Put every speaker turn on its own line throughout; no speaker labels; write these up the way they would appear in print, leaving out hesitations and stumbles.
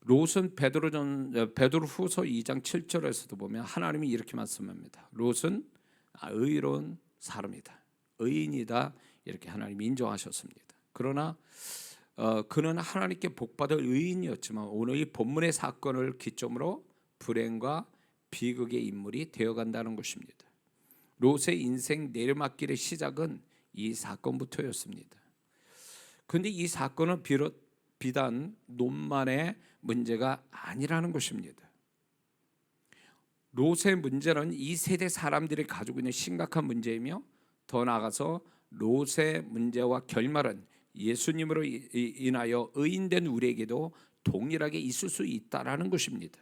롯은 베드로후서 2장 7절에서도 보면 하나님이 이렇게 말씀합니다. 롯은 의로운 사람이다, 의인이다, 이렇게 하나님이 인정하셨습니다. 그러나 그는 하나님께 복받을 의인이었지만 오늘 이 본문의 사건을 기점으로 불행과 비극의 인물이 되어간다는 것입니다. 롯의 인생 내리막길의 시작은 이 사건부터였습니다. 그런데 이 사건은 비단 롯만의 문제가 아니라는 것입니다. 롯의 문제는 이 세대 사람들이 가지고 있는 심각한 문제이며, 더 나아가서 롯의 문제와 결말은 예수님으로 인하여 의인된 우리에게도 동일하게 있을 수 있다라는 것입니다.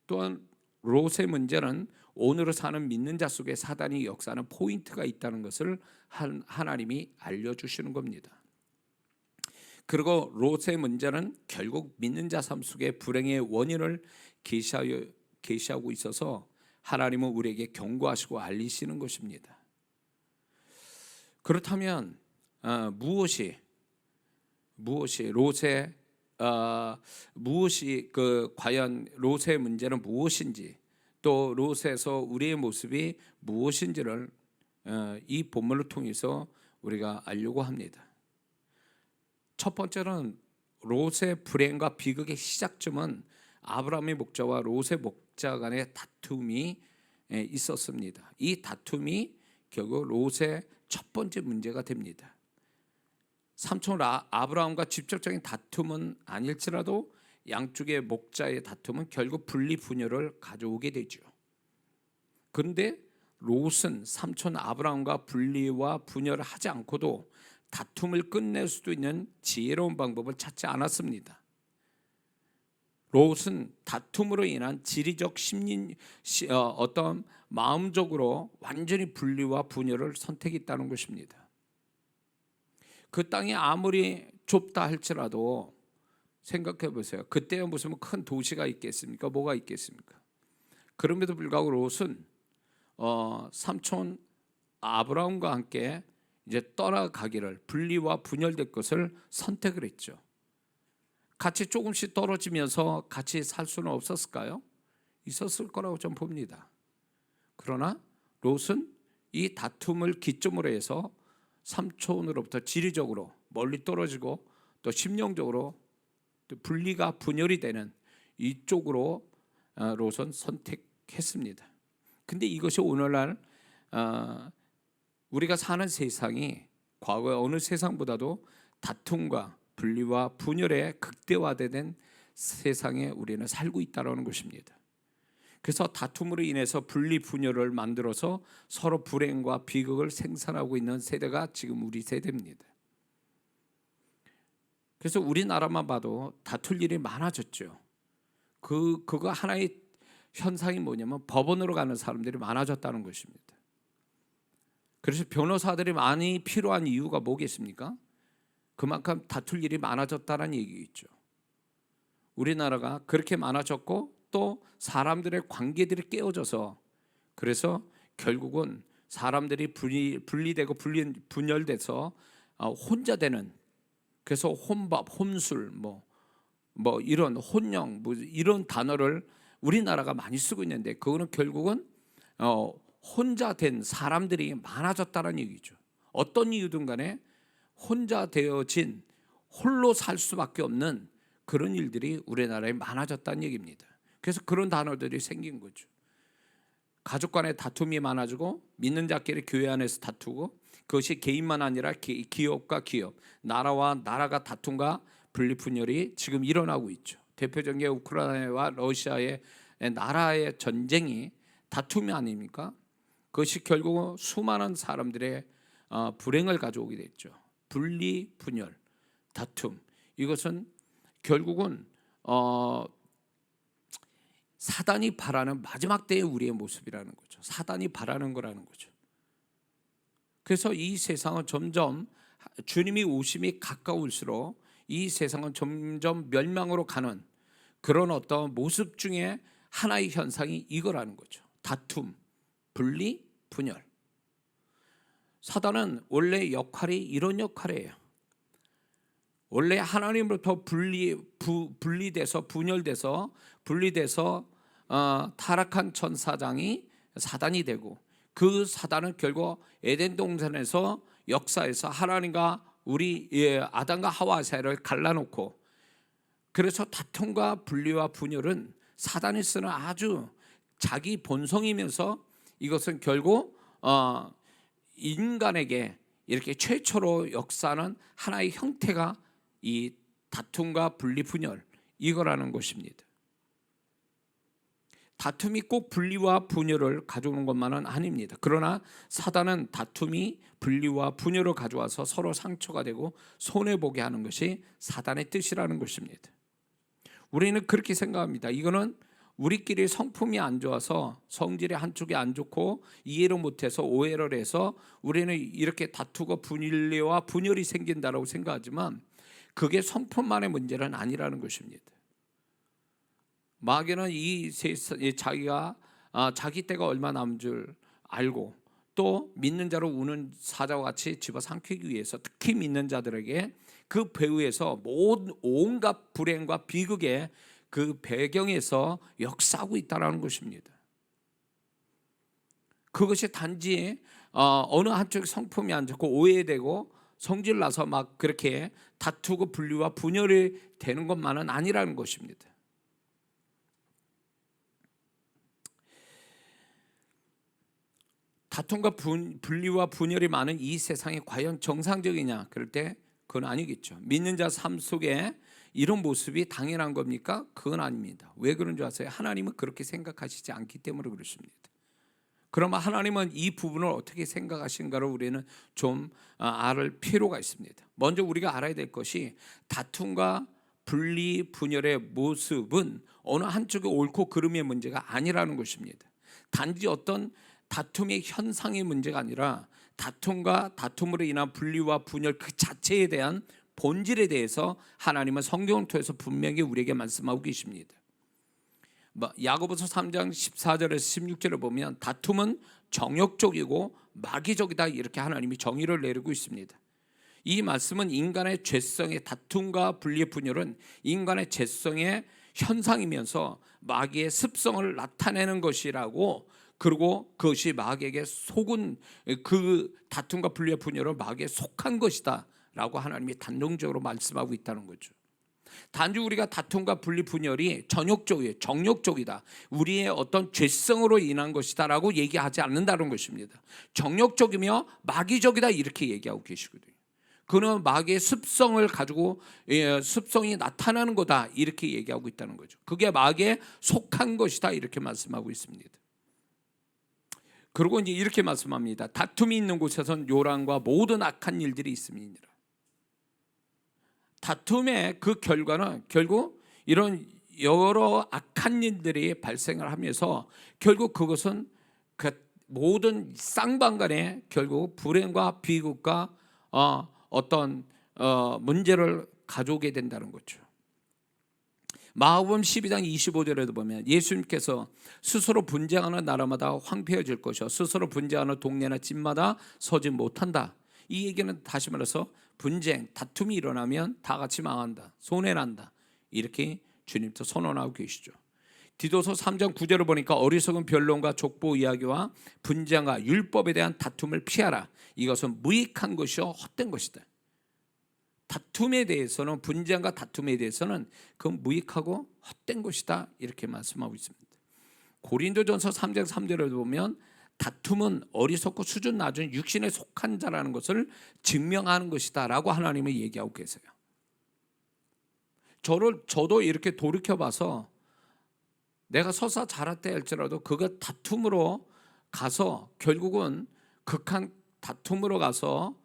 또한 롯의 문제는 오늘을 사는 믿는 자 속에 사단이 역사하는 포인트가 있다는 것을 하나님이 알려주시는 겁니다. 그리고 롯의 문제는 결국 믿는 자 삶 속에 불행의 원인을 계시하고 있어서 하나님은 우리에게 경고하시고 알리시는 것입니다. 그렇다면 무엇이 롯의 과연 롯의 문제는 무엇인지, 또 롯에서 우리의 모습이 무엇인지를 이 본문을 통해서 우리가 알려고 합니다. 첫 번째는 롯의 불행과 비극의 시작점은 아브라함의 목자와 롯의 목자 간의 다툼이 있었습니다. 이 다툼이 결국 롯의 첫 번째 문제가 됩니다. 삼촌 아브라함과 직접적인 다툼은 아닐지라도 양쪽의 목자의 다툼은 결국 분리 분열을 가져오게 되죠. 그런데 롯은 삼촌 아브라함과 분리와 분열을 하지 않고도 다툼을 끝낼 수도 있는 지혜로운 방법을 찾지 않았습니다. 롯은 다툼으로 인한 지리적 어떤 마음적으로 완전히 분리와 분열을 선택했다는 것입니다. 그 땅이 아무리 좁다 할지라도 생각해 보세요. 그때야 무슨 큰 도시가 있겠습니까? 뭐가 있겠습니까? 그럼에도 불구하고 롯은 삼촌 아브라함과 함께 이제 떠나가기를, 분리와 분열될 것을 선택을 했죠. 같이 조금씩 떨어지면서 같이 살 수는 없었을까요? 있었을 거라고 좀 봅니다. 그러나 롯은 이 다툼을 기점으로 해서 삼촌으로부터 지리적으로 멀리 떨어지고 또 심령적으로 또 분리가 분열이 되는 이쪽으로 롯은 선택했습니다. 근데 이것이 오늘날 우리가 사는 세상이 과거의 어느 세상보다도 다툼과 분리와 분열에 극대화된 세상에 우리는 살고 있다는 것입니다. 그래서 다툼으로 인해서 분리 분열을 만들어서 서로 불행과 비극을 생산하고 있는 세대가 지금 우리 세대입니다. 그래서 우리나라만 봐도 다툴 일이 많아졌죠. 그거 하나의 현상이 뭐냐면 법원으로 가는 사람들이 많아졌다는 것입니다. 그래서 변호사들이 많이 필요한 이유가 뭐겠습니까? 그만큼 다툴 일이 많아졌다는 얘기겠죠. 우리나라가 그렇게 많아졌고 또 사람들의 관계들이 깨어져서, 그래서 결국은 사람들이 분리되고 분열돼서 혼자 되는, 그래서 혼밥, 혼술, 뭐 이런 혼영, 이런 단어를 우리나라가 많이 쓰고 있는데, 그거는 결국은 혼자 된 사람들이 많아졌다는 얘기죠. 어떤 이유든 간에 혼자 되어진, 홀로 살 수밖에 없는 그런 일들이 우리나라에 많아졌다는 얘기입니다. 그래서 그런 단어들이 생긴 거죠. 가족 간의 다툼이 많아지고, 믿는 자끼리 교회 안에서 다투고, 그것이 개인만 아니라 기업과 기업, 나라와 나라가 다툼과 분리분열이 지금 일어나고 있죠. 대표적인 게 우크라이나와 러시아의 나라의 전쟁이 다툼이 아닙니까? 그것이 결국 수많은 사람들의 불행을 가져오게 됐죠. 분리, 분열, 다툼, 이것은 결국은 사단이 바라는 마지막 때의 우리의 모습이라는 거죠. 사단이 바라는 거라는 거죠. 그래서 이 세상은 점점 주님이 오심이 가까울수록 이 세상은 점점 멸망으로 가는 그런 어떤 모습 중에 하나의 현상이 이거라는 거죠. 다툼, 분리, 분열. 사단은 원래 역할이 이런 역할이에요. 원래 하나님으로부터 분리돼서 타락한 천사장이 사단이 되고, 그 사단은 결국 에덴 동산에서 역사에서 하나님과 우리 아담과 하와 사이를 갈라놓고, 그래서 다툼과 분리와 분열은 사단이 쓰는 아주 자기 본성이면서, 이것은 결국 인간에게 이렇게 최초로 역사하는 하나의 형태가 이 다툼과 분리 분열, 이거라는 것입니다. 다툼이 꼭 분리와 분열을 가져오는 것만은 아닙니다. 그러나 사단은 다툼이 분리와 분열을 가져와서 서로 상처가 되고 손해보게 하는 것이 사단의 뜻이라는 것입니다. 우리는 그렇게 생각합니다. 이거는 우리끼리 성품이 안 좋아서, 성질이 한쪽이 안 좋고 이해를 못해서 오해를 해서 우리는 이렇게 다투고 분리와 분열이 생긴다라고 생각하지만, 그게 성품만의 문제는 아니라는 것입니다. 마귀는 자기가 자기 때가 얼마 남은 줄 알고, 또 믿는 자로 우는 사자와 같이 집어삼키기 위해서 특히 믿는 자들에게 그 배후에서 온갖 불행과 비극의 그 배경에서 역사하고 있다는 것입니다. 그것이 단지 어느 한쪽 성품이 안 좋고 오해되고 성질 나서 막 그렇게 다투고 분리와 분열이 되는 것만은 아니라는 것입니다. 다툼과 분리와 분열이 많은 이 세상이 과연 정상적이냐? 그럴 때 그건 아니겠죠. 믿는 자 삶 속에 이런 모습이 당연한 겁니까? 그건 아닙니다. 왜 그런 줄 아세요? 하나님은 그렇게 생각하시지 않기 때문에 그렇습니다. 그러면 하나님은 이 부분을 어떻게 생각하신가를 우리는 좀 알 필요가 있습니다. 먼저 우리가 알아야 될 것이, 다툼과 분리 분열의 모습은 어느 한쪽의 옳고 그름의 문제가 아니라는 것입니다. 단지 어떤 다툼의 현상의 문제가 아니라, 다툼과 다툼으로 인한 분리와 분열 그 자체에 대한 본질에 대해서 하나님은 성경을 통해서 분명히 우리에게 말씀하고 계십니다. 야고보서 3장 14절에서 16절을 보면 다툼은 정욕적이고 마귀적이다, 이렇게 하나님이 정의를 내리고 있습니다. 이 말씀은 인간의 죄성의 다툼과 분리 분열은 인간의 죄성의 현상이면서 마귀의 습성을 나타내는 것이라고, 그리고 그것이 마귀에게 속은, 그 다툼과 분리와 분열은 마귀에 속한 것이다 라고 하나님이 단정적으로 말씀하고 있다는 거죠. 단지 우리가 다툼과 분리 분열이 정욕적이다, 우리의 어떤 죄성으로 인한 것이다 라고 얘기하지 않는다는 것입니다. 정욕적이며 마귀적이다 이렇게 얘기하고 계시거든요. 그는 마귀의 습성을 가지고 습성이 나타나는 거다 이렇게 얘기하고 있다는 거죠. 그게 마귀에 속한 것이다 이렇게 말씀하고 있습니다. 그리고 이제 이렇게 말씀합니다. 다툼이 있는 곳에선 요란과 모든 악한 일들이 있음이니라. 다툼의 그 결과는 결국 이런 여러 악한 일들이 발생을 하면서 결국 그것은 그 모든 쌍방간에 결국 불행과 비극과 어떤 문제를 가져오게 된다는 거죠. 마가복음 12장 25절에도 보면 예수님께서 스스로 분쟁하는 나라마다 황폐해질 것이요 스스로 분쟁하는 동네나 집마다 서지 못한다. 이 얘기는 다시 말해서 분쟁, 다툼이 일어나면 다 같이 망한다, 손해난다, 이렇게 주님도 선언하고 계시죠. 디도서 3장 9절을 보니까 어리석은 변론과 족보 이야기와 분쟁과 율법에 대한 다툼을 피하라. 이것은 무익한 것이요 헛된 것이다. 다툼에 대해서는, 분쟁과 다툼에 대해서는 그건 무익하고 헛된 것이다 이렇게 말씀하고 있습니다. 고린도전서 3장 3절을 보면 다툼은 어리석고 수준 낮은 육신에 속한 자라는 것을 증명하는 것이다 라고 하나님은 얘기하고 계세요. 저도 이렇게 돌이켜봐서 내가 설사 잘했다 할지라도 그거 다툼으로 가서 결국은 극한 다툼으로 가서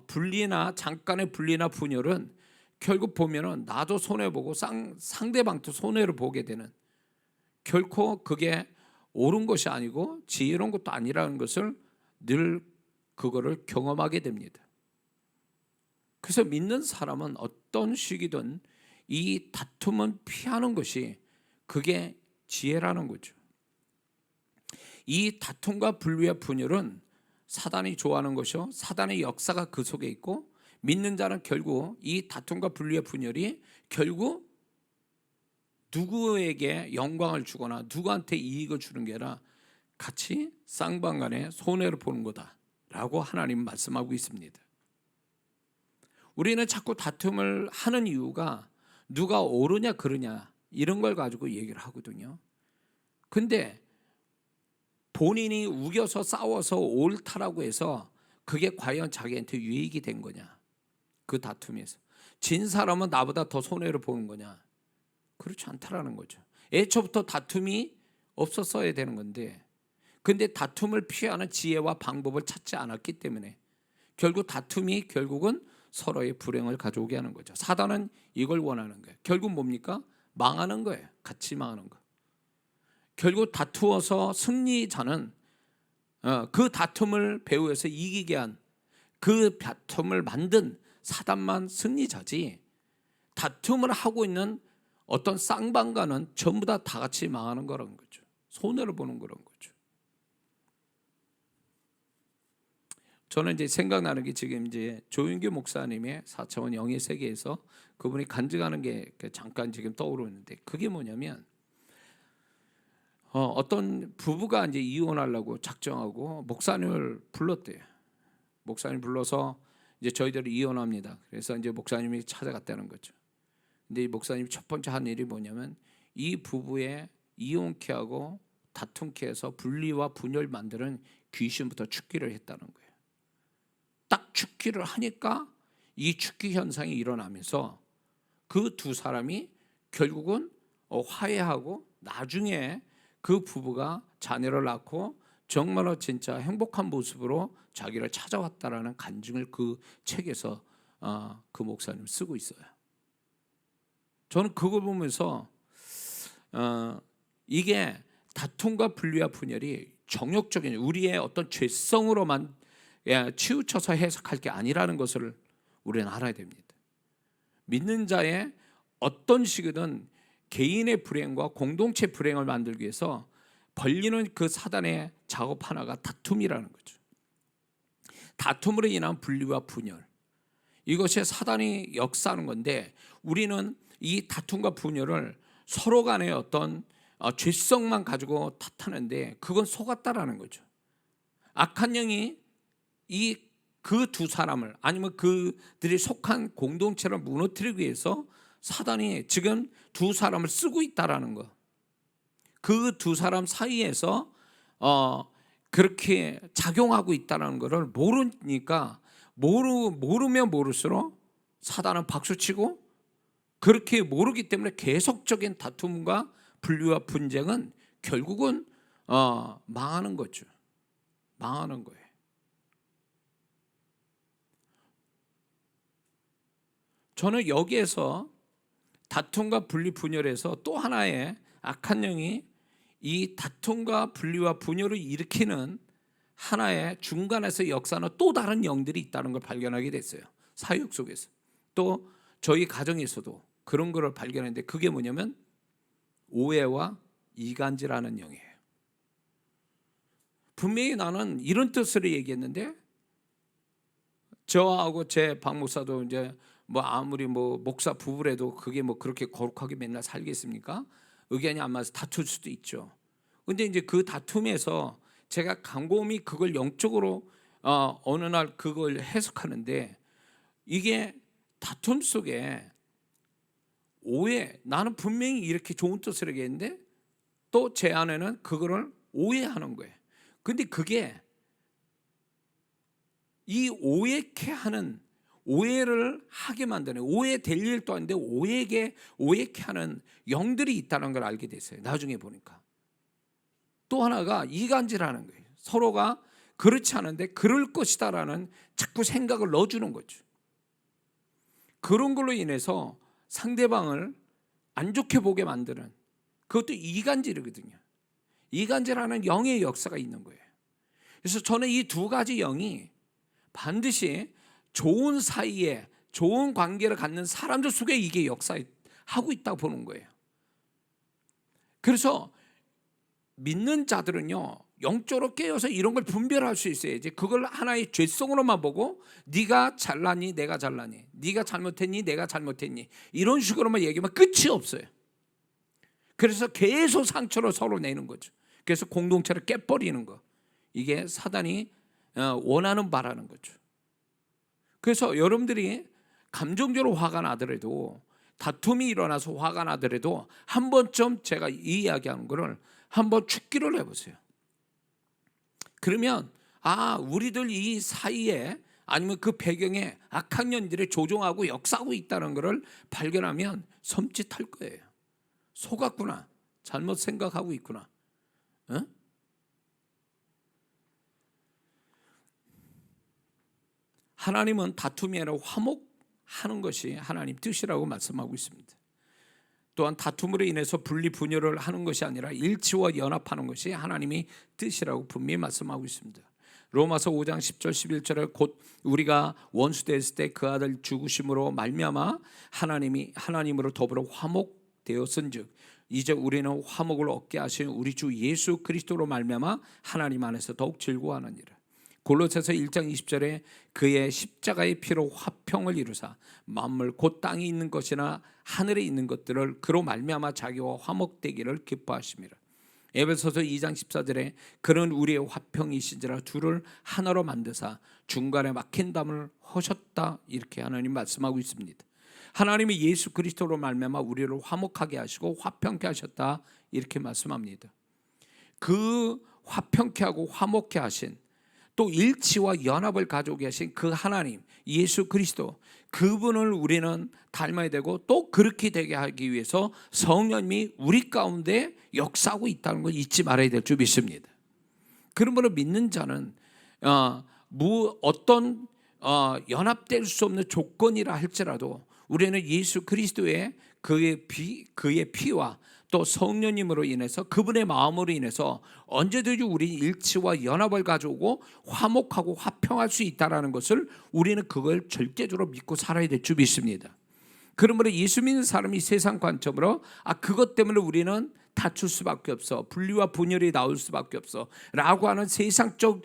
분리나 잠깐의 분리나 분열은 결국 보면은 나도 손해보고 상대방도 손해를 보게 되는, 결코 그게 옳은 것이 아니고 지혜로운 것도 아니라는 것을 늘 그거를 경험하게 됩니다. 그래서 믿는 사람은 어떤 시기든 이 다툼은 피하는 것이 그게 지혜라는 거죠. 이 다툼과 분리와 분열은 사단이 좋아하는 것이요 사단의 역사가 그 속에 있고, 믿는 자는 결국 이 다툼과 분리와 분열이 결국 누구에게 영광을 주거나 누구한테 이익을 주는 게 아니라 같이 쌍방간에 손해를 보는 거다라고 하나님은 말씀하고 있습니다. 우리는 자꾸 다툼을 하는 이유가 누가 옳으냐 그르냐 이런 걸 가지고 얘기를 하거든요. 근데 본인이 우겨서 싸워서 옳다라고 해서 그게 과연 자기한테 유익이 된 거냐? 그 다툼에서 진 사람은 나보다 더 손해를 보는 거냐? 그렇지 않다라는 거죠. 애초부터 다툼이 없었어야 되는 건데, 근데 다툼을 피하는 지혜와 방법을 찾지 않았기 때문에 결국 다툼이 결국은 서로의 불행을 가져오게 하는 거죠. 사단은 이걸 원하는 거예요. 결국 뭡니까? 망하는 거예요. 같이 망하는 거. 결국 다투어서 승리자는 그 다툼을 배후에서 이기게 한 그 다툼을 만든 사단만 승리자지, 다툼을 하고 있는 어떤 쌍방가는 전부 다 같이 망하는 거라는 거죠. 손해를 보는 그런 거죠. 저는 이제 생각나는 게 지금 이제 조윤규 목사님의 4차원 영의 세계에서 그분이 간증하는 게 잠깐 지금 떠오르는데, 그게 뭐냐면 어떤 부부가 이제 이혼하려고 작정하고 목사님을 불렀대요. 목사님 불러서 이제 저희들이 이혼합니다. 그래서 이제 목사님이 찾아갔다는 거죠. 근데 이 목사님이 첫 번째 한 일이 뭐냐면 이 부부의 이혼케 하고 다툼케 해서 분리와 분열 만드는 귀신부터 축기를 했다는 거예요. 딱 축기를 하니까 이 축기 현상이 일어나면서 그 두 사람이 결국은 화해하고 나중에 그 부부가 자녀를 낳고 정말로 진짜 행복한 모습으로 자기를 찾아왔다라는 간증을 그 책에서 그 목사님 쓰고 있어요. 저는 그걸 보면서 이게 다툼과 분리와 분열이 정욕적인 우리의 어떤 죄성으로만 치우쳐서 해석할 게 아니라는 것을 우리는 알아야 됩니다. 믿는 자의 어떤 식이든 개인의 불행과 공동체 불행을 만들기 위해서 벌리는 그 사단의 작업 하나가 다툼이라는 거죠. 다툼으로 인한 분리와 분열, 이것이 사단이 역사하는 건데, 우리는 이 다툼과 분열을 서로 간의 어떤 죄성만 가지고 탓하는데 그건 속았다라는 거죠. 악한 영이 그 두 사람을, 아니면 그들이 속한 공동체를 무너뜨리기 위해서 사단이 지금 두 사람을 쓰고 있다라는 거. 그 두 사람 사이에서 그렇게 작용하고 있다는 것을 모르니까 모르면 모를수록 사단은 박수치고, 그렇게 모르기 때문에 계속적인 다툼과 분리와 분쟁은 결국은 망하는 거죠. 망하는 거예요. 저는 여기에서 다툼과 분리 분열에서 또 하나의 악한 영이 이 다툼과 분리와 분열을 일으키는 하나의 중간에서 역사는 또 다른 영들이 있다는 걸 발견하게 됐어요. 사역 속에서. 또 저희 가정에서도 그런 걸 발견했는데, 그게 뭐냐면 오해와 이간질하는 영이에요. 분명히 나는 이런 뜻으로 얘기했는데, 저하고 제 박 목사도 이제 아무리 목사 부부래도 그게 그렇게 거룩하게 맨날 살겠습니까? 의견이 안 맞아서 다툴 수도 있죠. 근데 이제 그 다툼에서 제가 곰곰이 그걸 영적으로 어느 날 그걸 해석하는데, 이게 다툼 속에 오해, 나는 분명히 이렇게 좋은 뜻을 얘기했는데 또 제 안에는 그거를 오해하는 거예요. 근데 그게 이 오해케 하는, 오해를 하게 만드는, 오해될 일도 아닌데 오해케 하는 영들이 있다는 걸 알게 됐어요. 나중에 보니까. 또 하나가 이간질하는 거예요. 서로가 그렇지 않은데 그럴 것이다라는 자꾸 생각을 넣어주는 거죠. 그런 걸로 인해서 상대방을 안 좋게 보게 만드는, 그것도 이간질이거든요. 이간질하는 영의 역사가 있는 거예요. 그래서 저는 이 두 가지 영이 반드시 좋은 사이에 좋은 관계를 갖는 사람들 속에 이게 역사하고 있다고 보는 거예요. 그래서 믿는 자들은요, 영적으로 깨어서 이런 걸 분별할 수 있어야지. 그걸 하나의 죄성으로만 보고 네가 잘났니 내가 잘났니, 네가 잘못했니 내가 잘못했니, 이런 식으로만 얘기하면 끝이 없어요. 그래서 계속 상처를 서로 내는 거죠. 그래서 공동체를 깨버리는 거, 이게 사단이 원하는 바라는 거죠. 그래서 여러분들이 감정적으로 화가 나더라도, 다툼이 일어나서 화가 나더라도 한 번쯤 제가 이 이야기하는 거를 한번 죽기를 해보세요. 그러면 우리들 이 사이에 아니면 그 배경에 악한 년들이 조종하고 역사하고 있다는 것을 발견하면 섬찟할 거예요. 속았구나, 잘못 생각하고 있구나. 하나님은 다툼이 아니라 화목하는 것이 하나님 뜻이라고 말씀하고 있습니다. 또한 다툼으로 인해서 분리 분열을 하는 것이 아니라 일치와 연합하는 것이 하나님의 뜻이라고 분명히 말씀하고 있습니다. 로마서 5장 10절 11절에 곧 우리가 원수되었을 때 그 아들 죽으심으로 말미암아 하나님으로 더불어 화목되었은즉 이제 우리는 화목을 얻게 하신 우리 주 예수 그리스도로 말미암아 하나님 안에서 더욱 즐거워하느니라. 골로새서 1장 20절에 그의 십자가의 피로 화평을 이루사 만물 곧 땅에 있는 것이나 하늘에 있는 것들을 그로 말미암아 자기와 화목되기를 기뻐하심이라. 에베소서 2장 14절에 그는 우리의 화평이신지라 둘을 하나로 만드사 중간에 막힌 담을 허셨다, 이렇게 하나님 말씀하고 있습니다. 하나님이 예수 그리스도로 말미암아 우리를 화목하게 하시고 화평케 하셨다, 이렇게 말씀합니다. 그 화평케 하고 화목케 하신, 또 일치와 연합을 가져오게 하신 그 하나님 예수 그리스도, 그분을 우리는 닮아야 되고 또 그렇게 되게 하기 위해서 성령님이 우리 가운데 역사하고 있다는 걸 잊지 말아야 될 줄 믿습니다. 그러므로 믿는 자는 어떤 연합될 수 없는 조건이라 할지라도 우리는 예수 그리스도의 그의 피와 또 성령님으로 인해서 그분의 마음으로 인해서 언제든지 우리 일치와 연합을 가져오고 화목하고 화평할 수 있다는 것을 우리는 그걸 절대적으로 믿고 살아야 될 줄 믿습니다. 그러므로 예수 믿는 사람이 세상 관점으로 그것 때문에 우리는 다툴 수밖에 없어, 분리와 분열이 나올 수밖에 없어 라고 하는 세상적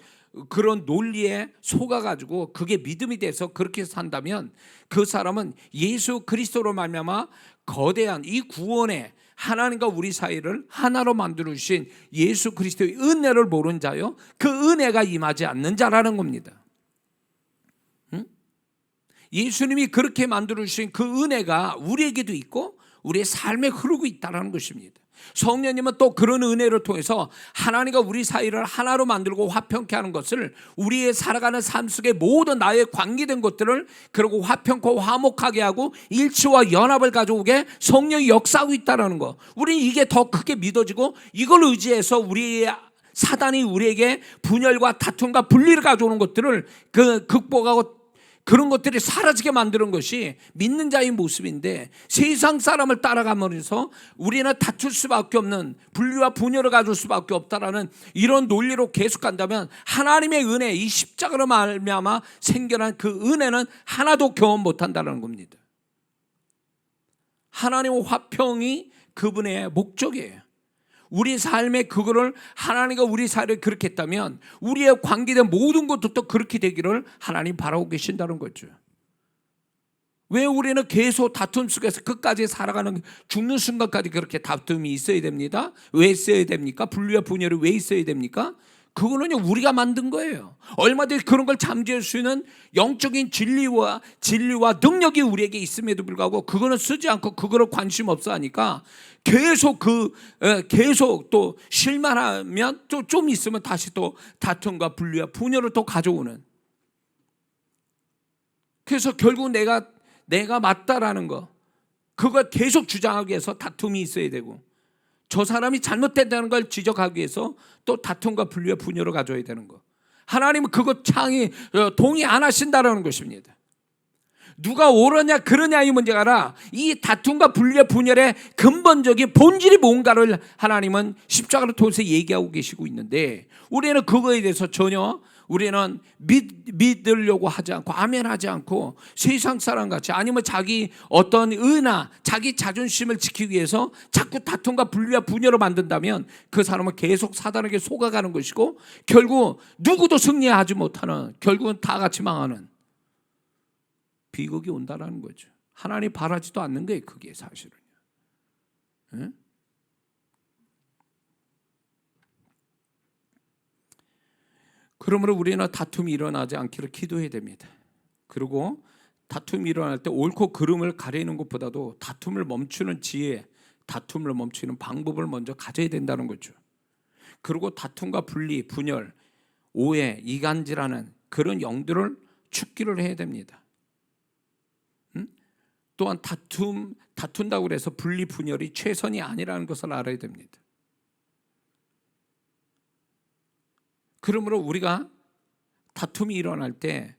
그런 논리에 속아가지고 그게 믿음이 돼서 그렇게 산다면 그 사람은 예수 그리스도로 말미암아 거대한 이 구원의 하나님과 우리 사이를 하나로 만들어 주신 예수 그리스도의 은혜를 모르는 자요, 그 은혜가 임하지 않는 자라는 겁니다. 예수님이 그렇게 만들어 주신 그 은혜가 우리에게도 있고 우리의 삶에 흐르고 있다는 것입니다. 성령님은 또 그런 은혜를 통해서 하나님과 우리 사이를 하나로 만들고 화평케 하는 것을, 우리의 살아가는 삶 속에 모든 나의 관계된 것들을 그리고 화평코 화목하게 하고 일치와 연합을 가져오게 성령이 역사하고 있다는 것, 우리는 이게 더 크게 믿어지고 이걸 의지해서 우리의 사단이 우리에게 분열과 다툼과 분리를 가져오는 것들을 극복하고 그런 것들이 사라지게 만드는 것이 믿는 자의 모습인데, 세상 사람을 따라가면서 우리는 다툴 수밖에 없는, 분리와 분열을 가질 수밖에 없다라는 이런 논리로 계속 간다면 하나님의 은혜, 이 십자가로 말미암아 생겨난 그 은혜는 하나도 경험 못한다는 겁니다. 하나님의 화평이 그분의 목적이에요. 우리 삶에 그거를 하나님과 우리 사이를 그렇게 했다면 우리의 관계된 모든 것도 그렇게 되기를 하나님 바라고 계신다는 거죠. 왜 우리는 계속 다툼 속에서 끝까지 살아가는, 죽는 순간까지 그렇게 다툼이 있어야 됩니다? 왜 있어야 됩니까? 분리와 분열이 왜 있어야 됩니까? 그거는 우리가 만든 거예요. 얼마든지 그런 걸 잠재울 수 있는 영적인 진리와 능력이 우리에게 있음에도 불구하고 그거는 쓰지 않고 그거를 관심 없어 하니까 계속 또 실만하면 또 좀 있으면 다시 또 다툼과 분리와 분열을 또 가져오는. 그래서 결국 내가 맞다라는 거, 그걸 계속 주장하기 위해서 다툼이 있어야 되고, 저 사람이 잘못된다는 걸 지적하기 위해서 또 다툼과 분리와 분열을 가져야 되는 거. 하나님은 그것 동의 안 하신다라는 것입니다. 누가 옳으냐 그러냐의 문제가 아니라 이 다툼과 분리와 분열의 근본적인 본질이 뭔가를 하나님은 십자가를 통해서 얘기하고 계시고 있는데, 우리는 그거에 대해서 전혀 우리는 믿으려고 하지 않고 아멘하지 않고 세상 사람 같이, 아니면 자기 어떤 의나 자기 자존심을 지키기 위해서 자꾸 다툼과 분리와 분열을 만든다면 그 사람은 계속 사단에게 속아가는 것이고, 결국 누구도 승리하지 못하는, 결국은 다 같이 망하는 비극이 온다라는 거죠. 하나님 바라지도 않는 거예요, 그게 사실은. 응? 그러므로 우리는 다툼이 일어나지 않기를 기도해야 됩니다. 그리고 다툼이 일어날 때 옳고 그름을 가리는 것보다도 다툼을 멈추는 지혜, 다툼을 멈추는 방법을 먼저 가져야 된다는 거죠. 그리고 다툼과 분리, 분열, 오해, 이간질하는 그런 영들을 죽기를 해야 됩니다. 또한 다툰다고 해서 분리, 분열이 최선이 아니라는 것을 알아야 됩니다. 그러므로 우리가 다툼이 일어날 때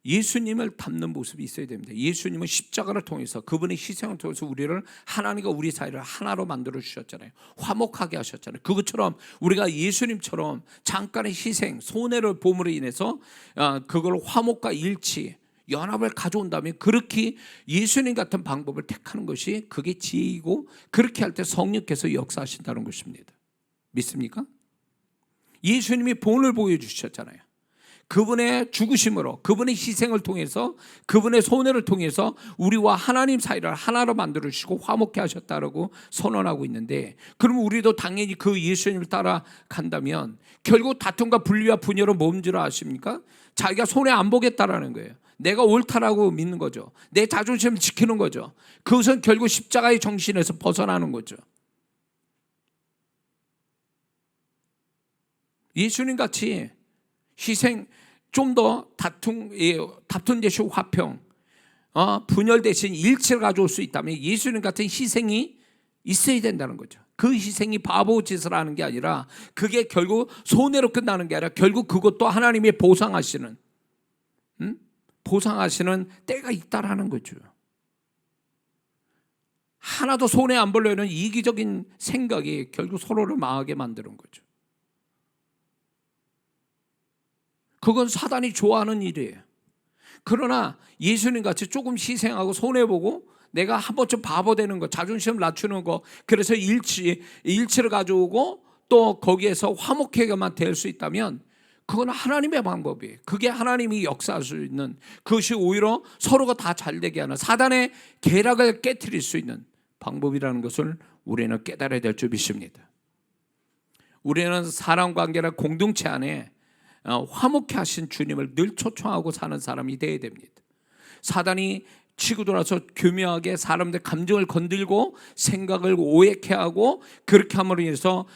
예수님을 닮는 모습이 있어야 됩니다. 예수님은 십자가를 통해서, 그분의 희생을 통해서 우리를, 하나님과 우리 사이를 하나로 만들어 주셨잖아요. 화목하게 하셨잖아요. 그것처럼 우리가 예수님처럼 잠깐의 희생, 손해를 봄으로 인해서 그걸 화목과 일치, 연합을 가져온다면, 그렇게 예수님 같은 방법을 택하는 것이 그게 지혜이고, 그렇게 할 때 성령께서 역사하신다는 것입니다. 믿습니까? 예수님이 본을 보여주셨잖아요. 그분의 죽으심으로, 그분의 희생을 통해서, 그분의 손해를 통해서 우리와 하나님 사이를 하나로 만들어주시고 화목케 하셨다라고 선언하고 있는데, 그러면 우리도 당연히 그 예수님을 따라간다면 결국 다툼과 분리와 분열은 뭔 줄 아십니까? 자기가 손해 안 보겠다라는 거예요. 내가 옳다라고 믿는 거죠. 내 자존심을 지키는 거죠. 그것은 결국 십자가의 정신에서 벗어나는 거죠. 예수님 같이 희생, 좀 더 다툼 대신 화평, 분열 대신 일치를 가져올 수 있다면 예수님 같은 희생이 있어야 된다는 거죠. 그 희생이 바보 짓을 하는 게 아니라, 그게 결국 손해로 끝나는 게 아니라 결국 그것도 하나님이 보상하시는 때가 있다라는 거죠. 하나도 손해 안 보려는 이기적인 생각이 결국 서로를 망하게 만드는 거죠. 그건 사단이 좋아하는 일이에요. 그러나 예수님 같이 조금 희생하고 손해보고 내가 한 번쯤 바보 되는 거, 자존심 낮추는 거, 그래서 일치를 가져오고 또 거기에서 화목하게만 될 수 있다면 그건 하나님의 방법이에요. 그게 하나님이 역사할 수 있는, 그것이 오히려 서로가 다 잘되게 하는, 사단의 계략을 깨트릴 수 있는 방법이라는 것을 우리는 깨달아야 될 줄 믿습니다. 우리는 사람관계나 공동체 안에 화목케 하신 주님을 늘 초청하고 사는 사람이 되어야 됩니다. 사단이 치고 돌아서 교묘하게 사람들 감정을 건들고 생각을 오해케 하고, 그렇게 함으로 인해서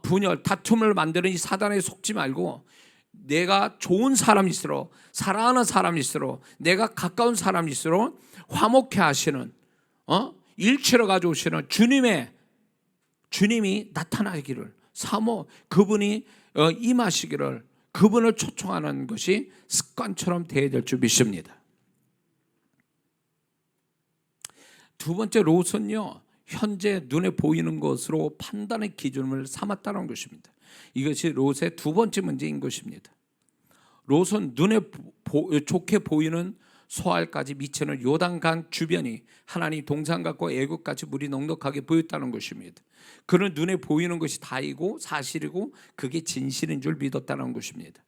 분열, 다툼을 만드는 이 사단에 속지 말고, 내가 좋은 사람일수록, 사랑하는 사람일수록, 내가 가까운 사람일수록 화목케 하시는, 일치를 가져오시는 주님이 나타나기를, 그분이 임하시기를, 그분을 초청하는 것이 습관처럼 되어야 될 줄 믿습니다. 두 번째, 롯은요, 현재 눈에 보이는 것으로 판단의 기준을 삼았다는 것입니다. 이것이 롯의 두 번째 문제인 것입니다. 롯은 눈에 좋게 보이는 소알까지 미치는 요단강 주변이 하나님 동산 같고 애국같이 물이 넉넉하게 보였다는 것입니다. 그는 눈에 보이는 것이 다이고 사실이고 그게 진실인 줄 믿었다는 것입니다.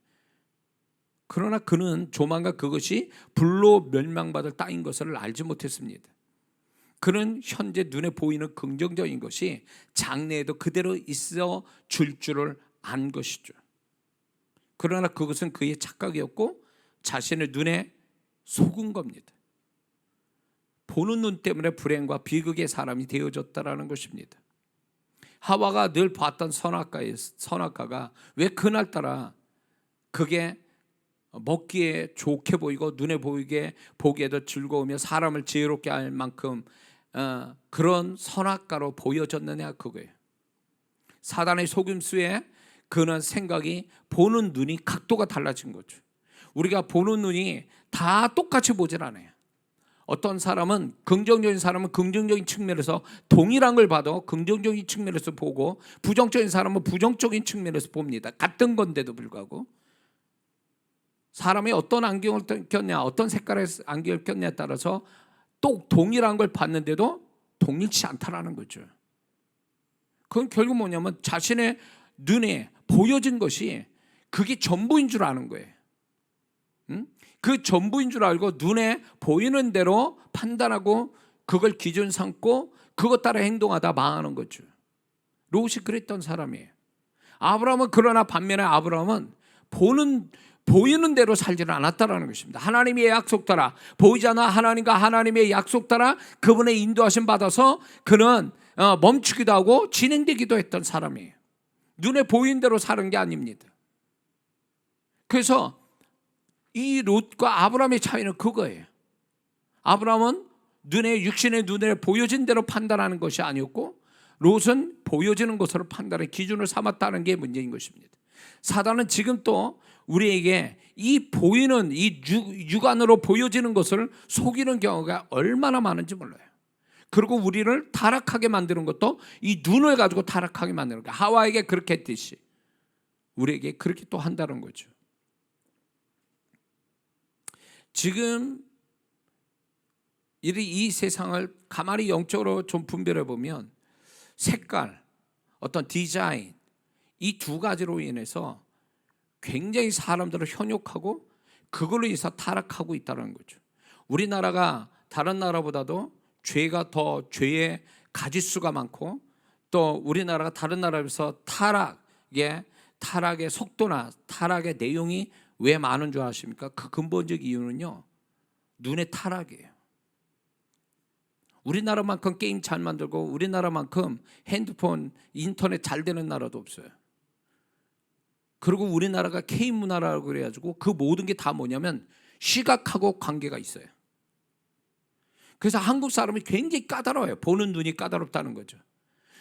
그러나 그는 조만간 그것이 불로 멸망받을 땅인 것을 알지 못했습니다. 그는 현재 눈에 보이는 긍정적인 것이 장래에도 그대로 있어 줄 줄을 안 것이죠. 그러나 그것은 그의 착각이었고 자신의 눈에 속은 겁니다. 보는 눈 때문에 불행과 비극의 사람이 되어졌다라는 것입니다. 하와가 늘 봤던 선악과가 왜 그날따라 그게 먹기에 좋게 보이고 눈에 보기에도 즐거우며 사람을 지혜롭게 할 만큼 그런 선악과로 보여졌느냐, 그거예요. 사단의 속임수에 그는 생각이, 보는 눈이 각도가 달라진 거죠. 우리가 보는 눈이 다 똑같이 보질 않아요. 어떤 사람은 긍정적인 사람은 긍정적인 측면에서 동일한 걸 봐도 긍정적인 측면에서 보고 부정적인 사람은 부정적인 측면에서 봅니다. 같은 건데도 불구하고 사람이 어떤 안경을 꼈냐, 어떤 색깔의 안경을 꼈냐에 따라서 또 동일한 걸 봤는데도 동일치 않다라는 거죠. 그건 결국 뭐냐면 자신의 눈에 보여진 것이 그게 전부인 줄 아는 거예요. 그 전부인 줄 알고 눈에 보이는 대로 판단하고 그걸 기준 삼고 그것 따라 행동하다 망하는 거죠. 롯이 그랬던 사람이에요. 아브라함은 그러나 반면에 아브라함은 보이는 대로 살지는 않았다라는 것입니다. 하나님의 약속 따라 보이지 않아 하나님과 하나님의 약속 따라 그분의 인도하심 받아서 그는 멈추기도 하고 진행되기도 했던 사람이에요. 눈에 보이는 대로 사는 게 아닙니다. 그래서 이 롯과 아브라함의 차이는 그거예요. 아브라함은 육신의 눈에 보여진 대로 판단하는 것이 아니었고 롯은 보여지는 것으로 판단의 기준을 삼았다는 게 문제인 것입니다. 사단은 지금 또 우리에게 이 보이는 이 육안으로 보여지는 것을 속이는 경우가 얼마나 많은지 몰라요. 그리고 우리를 타락하게 만드는 것도 이 눈을 가지고 타락하게 만드는 거예요. 하와에게 그렇게 했듯이 우리에게 그렇게 또 한다는 거죠. 지금 이 세상을 가만히 영적으로 좀 분별해 보면 색깔, 어떤 디자인 이 두 가지로 인해서 굉장히 사람들을 현혹하고 그걸로 인해서 타락하고 있다는 거죠. 우리나라가 다른 나라보다도 죄가 더 죄의 가지수가 많고 또 우리나라가 다른 나라에서 타락의 속도나 타락의 내용이 왜 많은 줄 아십니까? 그 근본적 이유는요, 눈의 타락이에요. 우리나라만큼 게임 잘 만들고 우리나라만큼 핸드폰, 인터넷 잘 되는 나라도 없어요. 그리고 우리나라가 K 문화라고 그래가지고 그 모든 게 다 뭐냐면 시각하고 관계가 있어요. 그래서 한국 사람이 굉장히 까다로워요. 보는 눈이 까다롭다는 거죠.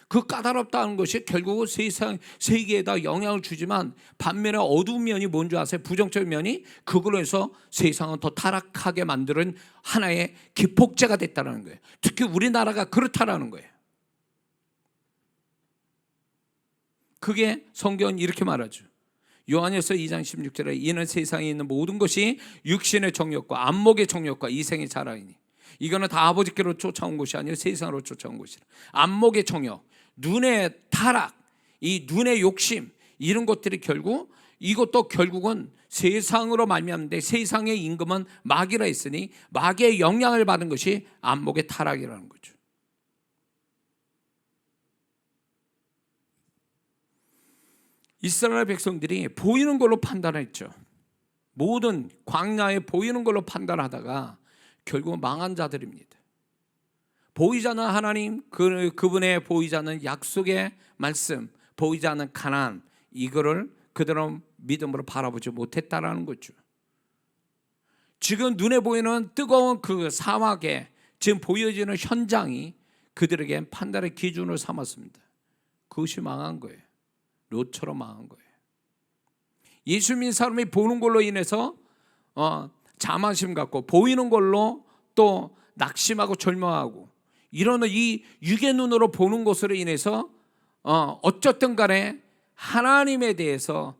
그 까다롭다는 것이 결국은 세계에다 영향을 주지만 반면에 어두운 면이 뭔지 아세요? 부정적인 면이 그걸로 해서 세상은 더 타락하게 만드는 하나의 기폭제가 됐다는 거예요. 특히 우리나라가 그렇다라는 거예요. 그게 성경은 이렇게 말하죠. 요한일서 2장 16절에 이는 세상에 있는 모든 것이 육신의 정욕과 안목의 정욕과 이생의 자랑이니 이거는 다 아버지께로 쫓아온 것이 아니라 세상으로 쫓아온 것이라. 안목의 정욕, 눈의 타락, 이 눈의 욕심 이런 것들이 이것도 결국은 세상으로 말미암는데 세상의 임금은 마귀라 했으니 마귀의 영향을 받은 것이 안목의 타락이라는 거죠. 이스라엘 백성들이 보이는 걸로 판단했죠. 모든 광야에 보이는 걸로 판단하다가 결국 망한 자들입니다. 보이지 않는 하나님, 그분의 보이지 않는 약속의 말씀, 보이지 않는 가나안, 이거를 그대로 믿음으로 바라보지 못했다라는 거죠. 지금 눈에 보이는 뜨거운 그 사막에 지금 보여지는 현장이 그들에게 판단의 기준을 삼았습니다. 그것이 망한 거예요. 롯처럼 망한 거예요. 예수 믿는 사람이 보는 걸로 인해서 자만심 갖고 보이는 걸로 또 낙심하고 절망하고 이런 이 육의 눈으로 보는 것으로 인해서 어쨌든 간에 하나님에 대해서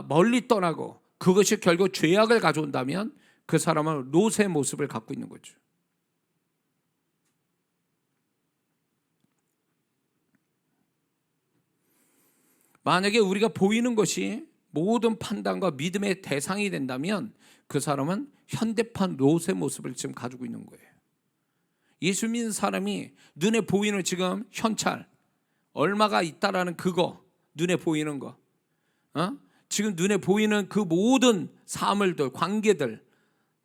멀리 떠나고 그것이 결국 죄악을 가져온다면 그 사람은 롯의 모습을 갖고 있는 거죠. 만약에 우리가 보이는 것이 모든 판단과 믿음의 대상이 된다면 그 사람은 현대판 롯의 모습을 지금 가지고 있는 거예요. 예수 믿는 사람이 눈에 보이는 지금 현찰 얼마가 있다라는 그거, 눈에 보이는 거, 지금 눈에 보이는 그 모든 사물들, 관계들,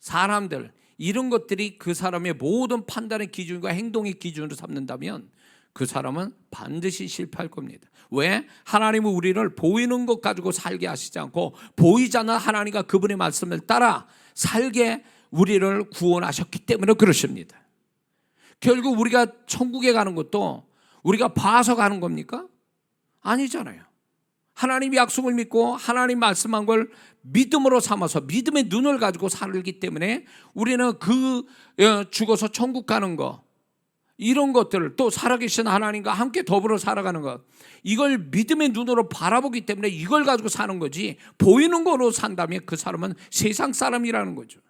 사람들 이런 것들이 그 사람의 모든 판단의 기준과 행동의 기준으로 삼는다면 그 사람은 반드시 실패할 겁니다. 왜? 하나님은 우리를 보이는 것 가지고 살게 하시지 않고 보이지 않는 하나님과 그분의 말씀을 따라 살게 우리를 구원하셨기 때문에 그러십니다. 결국 우리가 천국에 가는 것도 우리가 봐서 가는 겁니까? 아니잖아요. 하나님 약속을 믿고 하나님 말씀한 걸 믿음으로 삼아서 믿음의 눈을 가지고 살기 때문에 우리는 죽어서 천국 가는 거, 이런 것들을, 또 살아계신 하나님과 함께 더불어 살아가는 것, 이걸 믿음의 눈으로 바라보기 때문에 이걸 가지고 사는 거지, 보이는 거로 산다면 그 사람은 세상 사람이라는 거죠.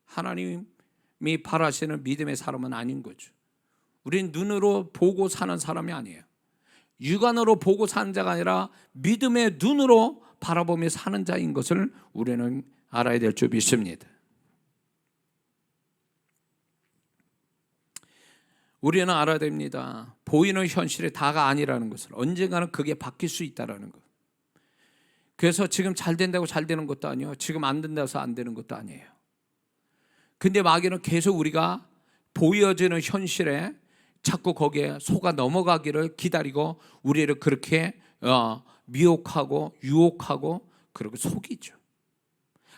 하나님이 바라시는 믿음의 사람은 아닌 거죠. 우리는 눈으로 보고 사는 사람이 아니에요. 육안으로 보고 사는 자가 아니라 믿음의 눈으로 바라보며 사는 자인 것을 우리는 알아야 될 줄 믿습니다. 우리는 알아야 됩니다. 보이는 현실이 다가 아니라는 것을. 언젠가는 그게 바뀔 수 있다는 것. 그래서 지금 잘 된다고 잘 되는 것도 아니에요. 지금 안 된다고 안 되는 것도 아니에요. 근데 마귀는 계속 우리가 보여지는 현실에 자꾸 거기에 속아 넘어가기를 기다리고 우리를 그렇게 미혹하고 유혹하고 그리고 속이죠.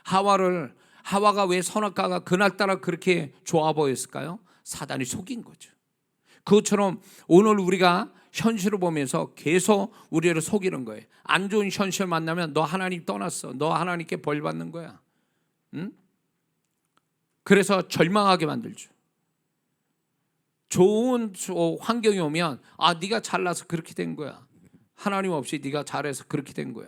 하와가 왜 선악과가 그날따라 그렇게 좋아 보였을까요? 사단이 속인 거죠. 그것처럼 오늘 우리가 현실을 보면서 계속 우리를 속이는 거예요. 안 좋은 현실 만나면 너 하나님 떠났어, 너 하나님께 벌 받는 거야. 응? 그래서 절망하게 만들죠. 좋은 환경이 오면 네가 잘나서 그렇게 된 거야, 하나님 없이 네가 잘해서 그렇게 된 거야.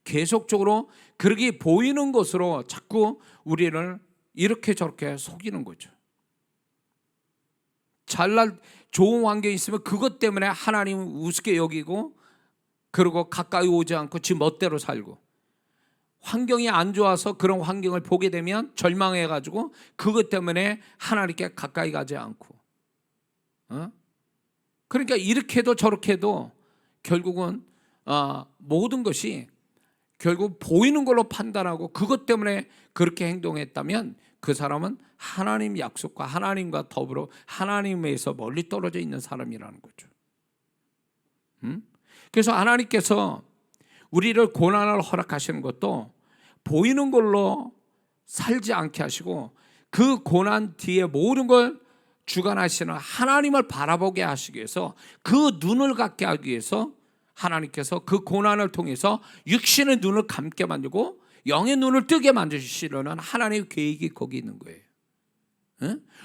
계속적으로 그렇게 보이는 것으로 자꾸 우리를 이렇게 저렇게 속이는 거죠. 좋은 환경이 있으면 그것 때문에 하나님을 우습게 여기고, 그리고 가까이 오지 않고 지 멋대로 살고, 환경이 안 좋아서 그런 환경을 보게 되면 절망해가지고 그것 때문에 하나님께 가까이 가지 않고, 그러니까 이렇게도 저렇게도 결국은 모든 것이 결국 보이는 걸로 판단하고 그것 때문에 그렇게 행동했다면 그 사람은 하나님 약속과 하나님과 더불어 하나님에서 멀리 떨어져 있는 사람이라는 거죠. 그래서 하나님께서 우리를 고난을 허락하시는 것도 보이는 걸로 살지 않게 하시고, 그 고난 뒤에 모든 걸 주관하시는 하나님을 바라보게 하시기 위해서, 그 눈을 갖게 하기 위해서 하나님께서 그 고난을 통해서 육신의 눈을 감게 만들고 영의 눈을 뜨게 만드시려는 하나님의 계획이 거기 있는 거예요.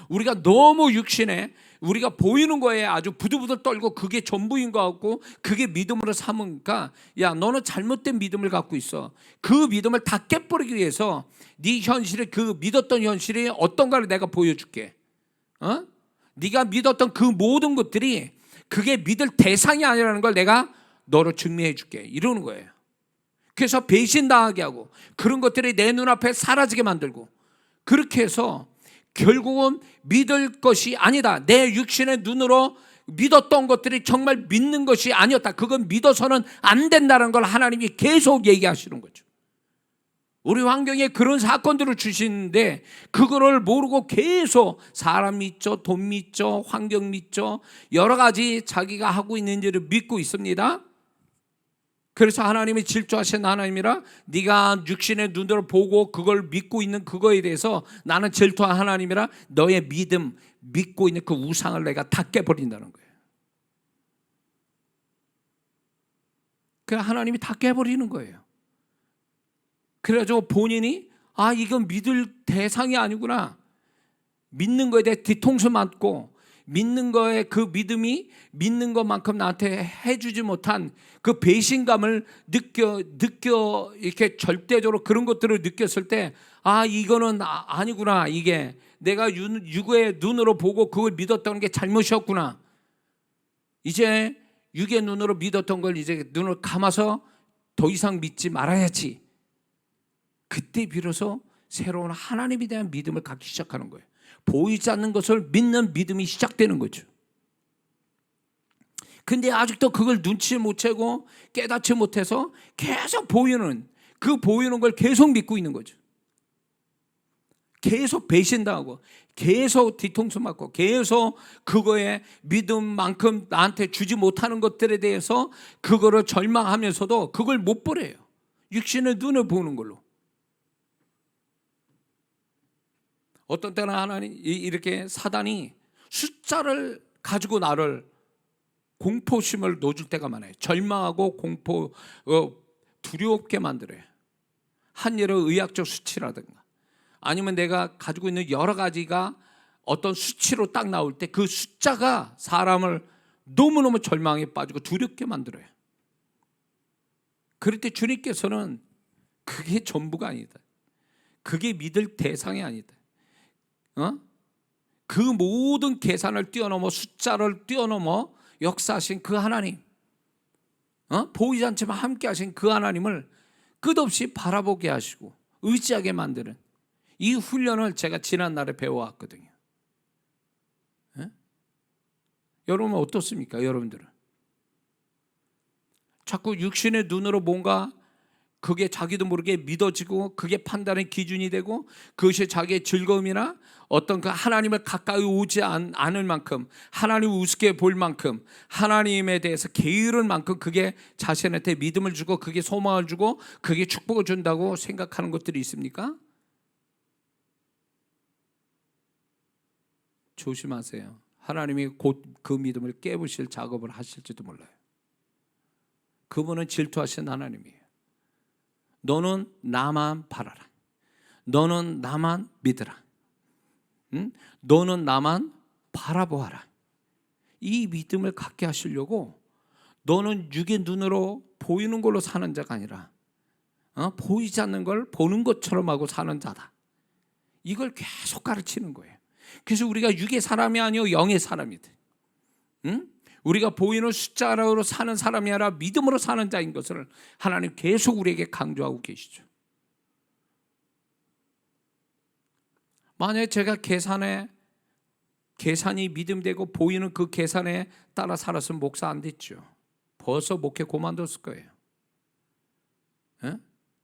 우리가 너무 육신에, 우리가 보이는 거에 아주 부들부들 떨고 그게 전부인 것 같고 그게 믿음으로 삼으니까, 야, 너는 잘못된 믿음을 갖고 있어. 그 믿음을 다 깨버리기 위해서 네 현실이, 그 믿었던 현실이 어떤가를 내가 보여줄게. 네가 믿었던 그 모든 것들이 그게 믿을 대상이 아니라는 걸 내가 너로 증명해 줄게, 이러는 거예요. 그래서 배신당하게 하고 그런 것들이 내 눈앞에 사라지게 만들고, 그렇게 해서 결국은 믿을 것이 아니다, 내 육신의 눈으로 믿었던 것들이 정말 믿는 것이 아니었다, 그건 믿어서는 안 된다는 걸 하나님이 계속 얘기하시는 거죠. 우리 환경에 그런 사건들을 주시는데 그거를 모르고 계속 사람 믿죠, 돈 믿죠, 환경 믿죠, 여러 가지 자기가 하고 있는 일을 믿고 있습니다. 그래서 하나님이 질투하신 하나님이라, 네가 육신의 눈으로 보고 그걸 믿고 있는 그거에 대해서 나는 질투한 하나님이라 너의 믿고 있는 그 우상을 내가 다 깨버린다는 거예요. 그 하나님이 다 깨버리는 거예요. 그래가지고 본인이 이건 믿을 대상이 아니구나, 믿는 거에 대해 뒤통수 맞고 믿는 거에 그 믿음이 믿는 것만큼 나한테 해주지 못한 그 배신감을 느껴 이렇게 절대적으로 그런 것들을 느꼈을 때, 이거는 아니구나, 이게 내가 육의 눈으로 보고 그걸 믿었던 게 잘못이었구나, 이제 육의 눈으로 믿었던 걸 이제 눈을 감아서 더 이상 믿지 말아야지. 그때 비로소 새로운 하나님에 대한 믿음을 갖기 시작하는 거예요. 보이지 않는 것을 믿는 믿음이 시작되는 거죠. 근데 아직도 그걸 눈치 못 채고 깨닫지 못해서 계속 보이는 걸 계속 믿고 있는 거죠. 계속 배신당하고 계속 뒤통수 맞고 계속 그거에 믿음만큼 나한테 주지 못하는 것들에 대해서 그거를 절망하면서도 그걸 못 버려요. 육신의 눈을 보는 걸로. 어떤 때는 하나님 이렇게 사단이 숫자를 가지고 나를 공포심을 넣어줄 때가 많아요. 절망하고 공포, 두렵게 만들어요. 한 예로 의학적 수치라든가 아니면 내가 가지고 있는 여러 가지가 어떤 수치로 딱 나올 때 그 숫자가 사람을 너무너무 절망에 빠지고 두렵게 만들어요. 그럴 때 주님께서는 그게 전부가 아니다. 그게 믿을 대상이 아니다. 그 모든 계산을 뛰어넘어 숫자를 뛰어넘어 역사하신 그 하나님, 보이지 않지만 함께 하신 그 하나님을 끝없이 바라보게 하시고 의지하게 만드는 이 훈련을 제가 지난날에 배워왔거든요. 여러분은 어떻습니까? 여러분들은 자꾸 육신의 눈으로 뭔가 그게 자기도 모르게 믿어지고 그게 판단의 기준이 되고 그것이 자기의 즐거움이나 어떤 그 하나님을 가까이 오지 않을 만큼 하나님을 우습게 볼 만큼 하나님에 대해서 게으를 만큼 그게 자신한테 믿음을 주고 그게 소망을 주고 그게 축복을 준다고 생각하는 것들이 있습니까? 조심하세요. 하나님이 곧 그 믿음을 깨부실 작업을 하실지도 몰라요. 그분은 질투하신 하나님이에요. 너는 나만 바라라. 너는 나만 믿으라. 너는 나만 바라보아라. 이 믿음을 갖게 하시려고 너는 육의 눈으로 보이는 걸로 사는 자가 아니라 보이지 않는 걸 보는 것처럼 하고 사는 자다. 이걸 계속 가르치는 거예요. 그래서 우리가 육의 사람이 아니요 영의 사람이다. 우리가 보이는 숫자로 사는 사람이 아니라 믿음으로 사는 자인 것을 하나님 계속 우리에게 강조하고 계시죠. 만약에 제가 계산이 믿음되고 보이는 그 계산에 따라 살았으면 목사 안 됐죠. 벌써 목회 그만뒀을 거예요.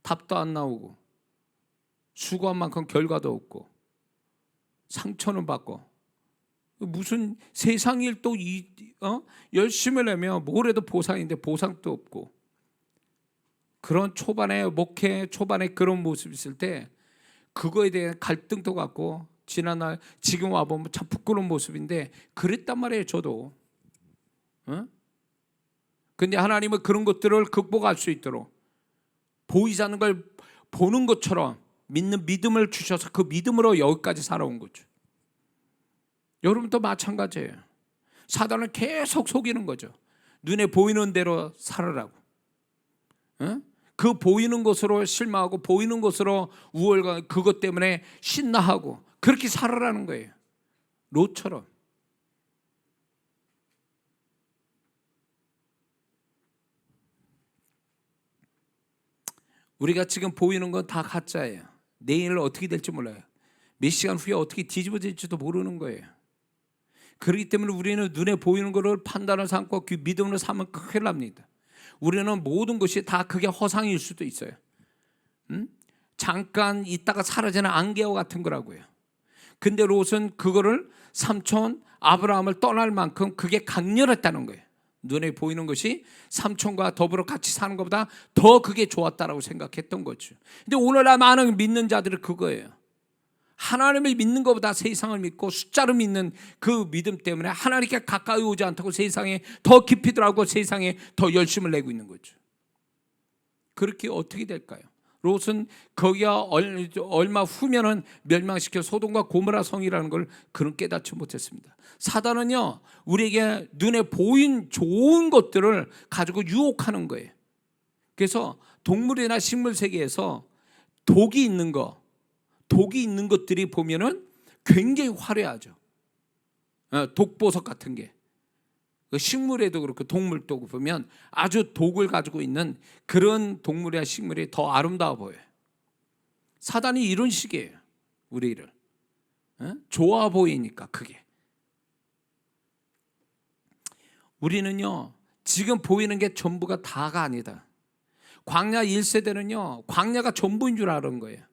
답도 안 나오고 수고한 만큼 결과도 없고 상처는 받고 무슨 세상 일 또 열심히 하면 뭘 해도 보상인데 보상도 없고 그런 초반에 목회 초반에 그런 모습이 있을 때 그거에 대한 갈등도 갖고 지난날 지금 와보면 참 부끄러운 모습인데 그랬단 말이에요. 저도. 근데 하나님은 그런 것들을 극복할 수 있도록 보이지 않는 걸 보는 것처럼 믿는 믿음을 주셔서 그 믿음으로 여기까지 살아온 거죠. 여러분도 마찬가지예요. 사단은 계속 속이는 거죠. 눈에 보이는 대로 살으라고. 그 보이는 것으로 실망하고 보이는 것으로 우월감 그것 때문에 신나하고 그렇게 살아라는 거예요. 롯처럼. 우리가 지금 보이는 건 다 가짜예요. 내일 어떻게 될지 몰라요. 몇 시간 후에 어떻게 뒤집어질지도 모르는 거예요. 그렇기 때문에 우리는 눈에 보이는 것을 판단을 삼고 그 믿음으로 삼으면 큰일 납니다. 우리는 모든 것이 다 그게 허상일 수도 있어요. 잠깐 있다가 사라지는 안개와 같은 거라고요. 근데 롯은 그거를 삼촌 아브라함을 떠날 만큼 그게 강렬했다는 거예요. 눈에 보이는 것이 삼촌과 더불어 같이 사는 것보다 더 그게 좋았다라고 생각했던 거죠. 근데 오늘날 많은 믿는 자들은 그거예요. 하나님을 믿는 것보다 세상을 믿고 숫자를 믿는 그 믿음 때문에 하나님께 가까이 오지 않다고 세상에 더 깊이 들어가고 세상에 더 열심을 내고 있는 거죠. 그렇게 어떻게 될까요? 롯은 거기가 얼마 후면은 멸망시켜 소돔과 고모라 성이라는 걸 그는 깨닫지 못했습니다. 사단은요 우리에게 눈에 보인 좋은 것들을 가지고 유혹하는 거예요. 그래서 동물이나 식물 세계에서 독이 있는 것들이 보면은 굉장히 화려하죠. 독보석 같은 게 식물에도 그렇고 동물도 보면 아주 독을 가지고 있는 그런 동물이나 식물이 더 아름다워 보여요. 사단이 이런 식이에요. 우리를 좋아 보이니까 그게. 우리는요 지금 보이는 게 전부가 다가 아니다. 광야 1세대는요 광야가 전부인 줄 아는 거예요.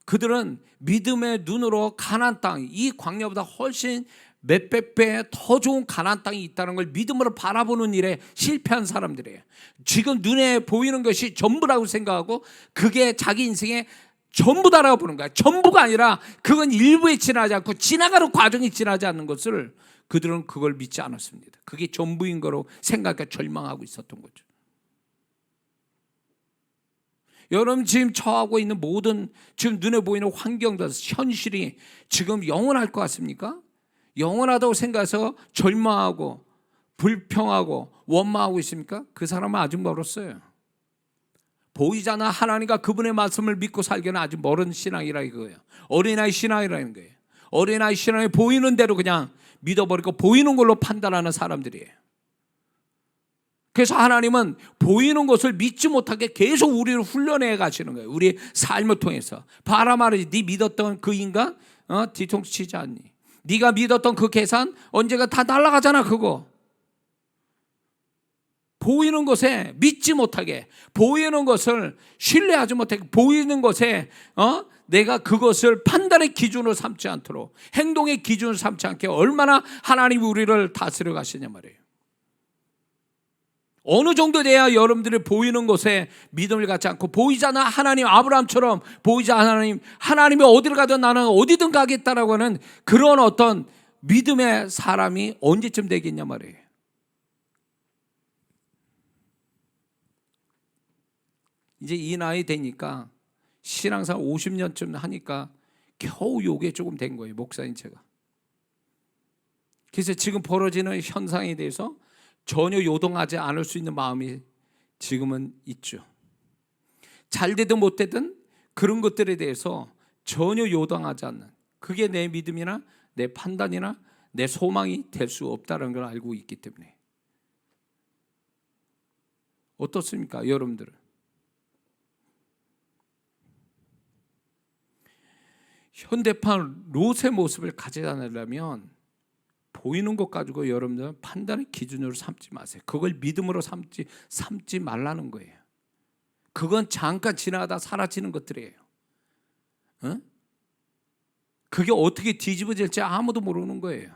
그들은 믿음의 눈으로 가나안 땅, 이 광야보다 훨씬 몇백 배 더 좋은 가나안 땅이 있다는 걸 믿음으로 바라보는 일에 실패한 사람들이에요. 지금 눈에 보이는 것이 전부라고 생각하고 그게 자기 인생의 전부다라고 보는 거야. 전부가 아니라 그건 일부에 지나지 않고 지나가는 과정이 지나지 않는 것을 그들은 그걸 믿지 않았습니다. 그게 전부인 거로 생각해 절망하고 있었던 거죠. 여러분 지금 처하고 있는 모든 지금 눈에 보이는 환경들, 현실이 지금 영원할 것 같습니까? 영원하다고 생각해서 절망하고 불평하고 원망하고 있습니까? 그 사람은 아직 멀었어요. 보이지 않는 하나님과 그분의 말씀을 믿고 살기는 아직 멀은 신앙이라 이거예요. 어린아이 신앙이라는 거예요. 어린아이 신앙이 보이는 대로 그냥 믿어버리고 보이는 걸로 판단하는 사람들이에요. 그래서 하나님은 보이는 것을 믿지 못하게 계속 우리를 훈련해 가시는 거예요. 우리의 삶을 통해서. 봐라 말이지, 네 믿었던 그 인간 뒤통수 치지 않니? 네가 믿었던 그 계산 언제가 다 날아가잖아. 그거 보이는 것에 믿지 못하게, 보이는 것을 신뢰하지 못하게, 보이는 것에 내가 그것을 판단의 기준으로 삼지 않도록, 행동의 기준으로 삼지 않게 얼마나 하나님이 우리를 다스려 가시냐 말이에요. 어느 정도 돼야 여러분들이 보이는 것에 믿음을 갖지 않고, 보이지 않는 하나님, 아브라함처럼 보이지 않는 하나님이 어디를 가든 나는 어디든 가겠다라고 하는 그런 어떤 믿음의 사람이 언제쯤 되겠냐 말이에요. 이제 이 나이 되니까 신앙생활 50년쯤 하니까 겨우 요게 조금 된 거예요, 목사인 제가. 그래서 지금 벌어지는 현상에 대해서 전혀 요동하지 않을 수 있는 마음이 지금은 있죠. 잘 되든 못 되든 그런 것들에 대해서 전혀 요동하지 않는, 그게 내 믿음이나 내 판단이나 내 소망이 될 수 없다는 걸 알고 있기 때문에. 어떻습니까, 여러분들은? 현대판 롯의 모습을 가져다내려면 보이는 것 가지고 여러분들은 판단의 기준으로 삼지 마세요. 그걸 믿음으로 삼지 말라는 거예요. 그건 잠깐 지나가다 사라지는 것들이에요. 그게 어떻게 뒤집어질지 아무도 모르는 거예요.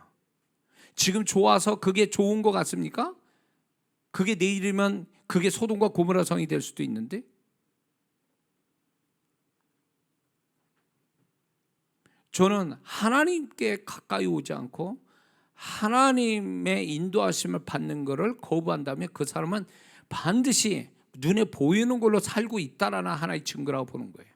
지금 좋아서 그게 좋은 것 같습니까? 그게 내일이면 그게 소돔과 고모라 성이 될 수도 있는데, 저는 하나님께 가까이 오지 않고 하나님의 인도하심을 받는 것을 거부한다면 그 사람은 반드시 눈에 보이는 걸로 살고 있다라는 하나의 증거라고 보는 거예요.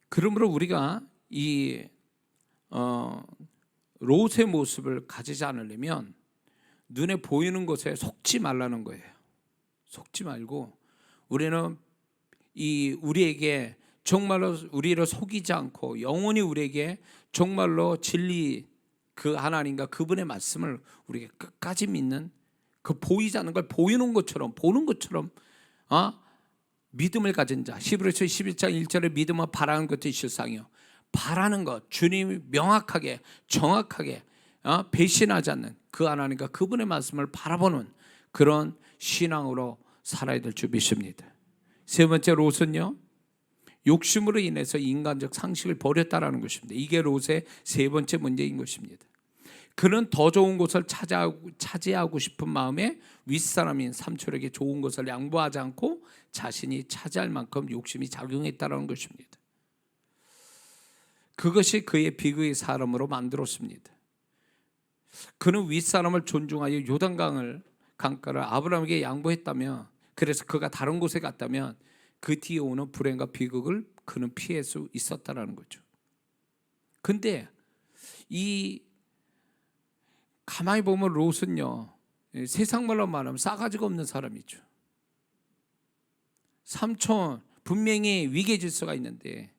그러므로 우리가 이 롯의 모습을 가지지 않으려면 눈에 보이는 것에 속지 말라는 거예요. 속지 말고 우리는 우리에게 정말로 우리를 속이지 않고 영원히 우리에게 정말로 진리, 그 하나님과 그분의 말씀을 우리가 끝까지 믿는, 그 보이지 않는 걸 보이는 것처럼, 보는 것처럼 믿음을 가진 자. 히브리서 11장 1절에 믿음은 바라는 것이 실상이요, 바라는 것, 주님이 명확하게 정확하게 배신하지 않는 그 하나님과 그분의 말씀을 바라보는 그런 신앙으로 살아야 될 줄 믿습니다. 세 번째, 롯은요, 욕심으로 인해서 인간적 상식을 버렸다라는 것입니다. 이게 롯의 세 번째 문제인 것입니다. 그는 더 좋은 것을 차지하고 싶은 마음에 윗사람인 삼촌에게 좋은 것을 양보하지 않고 자신이 차지할 만큼 욕심이 작용했다라는 것입니다. 그것이 그의 비극의 사람으로 만들었습니다. 그는 윗사람을 존중하여 요단강을 강가를 아브라함에게 양보했다면, 그래서 그가 다른 곳에 갔다면 그 뒤에 오는 불행과 비극을 그는 피할 수 있었다라는 거죠. 근데 가만히 보면 롯은요, 세상 말로 말하면 싸가지가 없는 사람이죠. 삼촌 분명히 위계 질서가 있는데,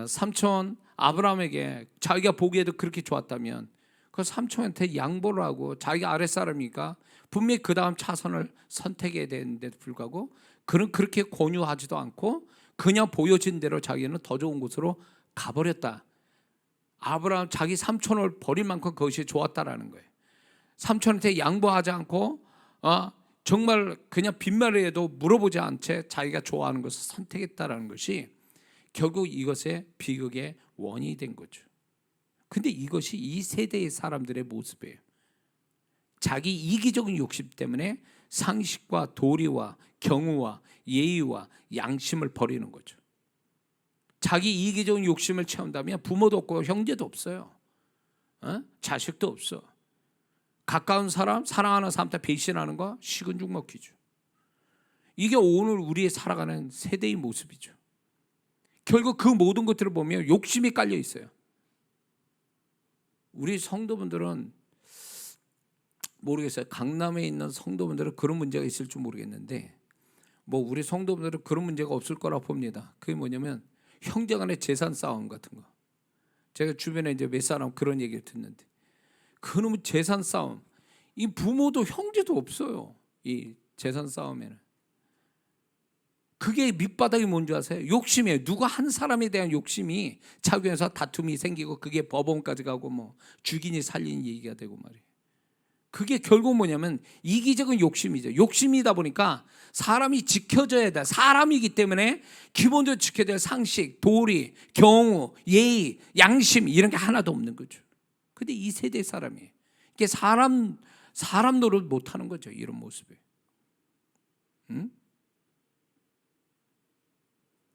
삼촌 아브라함에게 자기가 보기에도 그렇게 좋았다면 그 삼촌한테 양보를 하고, 자기가 아랫사람이니까 분명히 그 다음 차선을 선택해야 되는데도 불구하고 그는 그렇게 권유하지도 않고 그냥 보여진 대로 자기는 더 좋은 곳으로 가버렸다. 아브라함 자기 삼촌을 버릴 만큼 그것이 좋았다라는 거예요. 삼촌한테 양보하지 않고 정말 그냥 빈말이라도 물어보지 않은 채 자기가 좋아하는 것을 선택했다라는 것이 결국 이것의 비극의 원인이 된 거죠. 근데 이것이 이 세대의 사람들의 모습이에요. 자기 이기적인 욕심 때문에 상식과 도리와 경우와 예의와 양심을 버리는 거죠. 자기 이기적인 욕심을 채운다면 부모도 없고 형제도 없어요. 자식도 없어. 가까운 사람, 사랑하는 사람한테 배신하는 거 식은 죽 먹기죠. 이게 오늘 우리의 살아가는 세대의 모습이죠. 결국 그 모든 것들을 보면 욕심이 깔려 있어요. 우리 성도분들은 모르겠어요. 강남에 있는 성도분들은 그런 문제가 있을 줄 모르겠는데 우리 성도분들은 그런 문제가 없을 거라고 봅니다. 그게 뭐냐면 형제간의 재산 싸움 같은 거. 제가 주변에 이제 몇 사람 그런 얘기를 듣는데 그놈의 재산 싸움. 이 부모도 형제도 없어요. 이 재산 싸움에는. 그게 밑바닥이 뭔지 아세요? 욕심이에요. 누가 한 사람에 대한 욕심이 작용해서 다툼이 생기고 그게 법원까지 가고 죽이니 살리니 얘기가 되고 말이에요. 그게 결국 뭐냐면 이기적인 욕심이죠. 욕심이다 보니까 사람이 지켜져야 돼. 사람이기 때문에 기본적으로 지켜야 될 상식, 도리, 경우, 예의, 양심 이런 게 하나도 없는 거죠. 근데 이 세대 사람이에요. 이게 사람 노릇 못하는 거죠. 이런 모습에.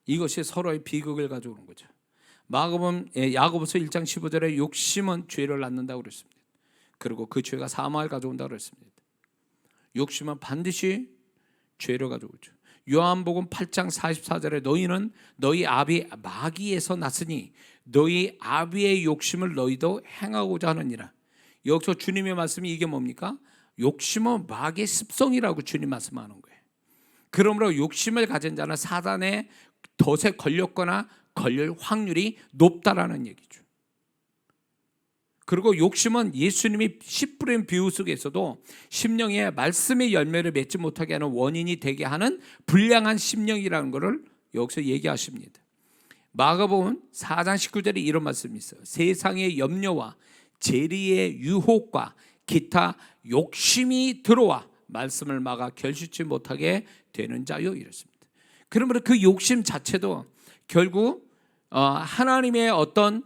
이것이 서로의 비극을 가져오는 거죠. 야고보서 1장 15절에 욕심은 죄를 낳는다고 그랬습니다. 그리고 그 죄가 사망을 가져온다고 그랬습니다. 욕심은 반드시 죄를 가져오죠. 요한복음 8장 44절에 너희는 너희 아비 마귀에서 났으니 너희 아비의 욕심을 너희도 행하고자 하느니라. 여기서 주님의 말씀이 이게 뭡니까? 욕심은 마귀의 습성이라고 주님 말씀하는 거예요. 그러므로 욕심을 가진 자는 사단의 덫에 걸렸거나 걸릴 확률이 높다라는 얘기죠. 그리고 욕심은 예수님이 씨 뿌린 비유 속에서도 심령에 말씀의 열매를 맺지 못하게 하는 원인이 되게 하는 불량한 심령이라는 것을 여기서 얘기하십니다. 마가복음 4장 19절에 이런 말씀이 있어요. 세상의 염려와 재리의 유혹과 기타 욕심이 들어와 말씀을 막아 결실치 못하게 되는 자요 이랬습니다. 그러므로 그 욕심 자체도 결국 하나님의 어떤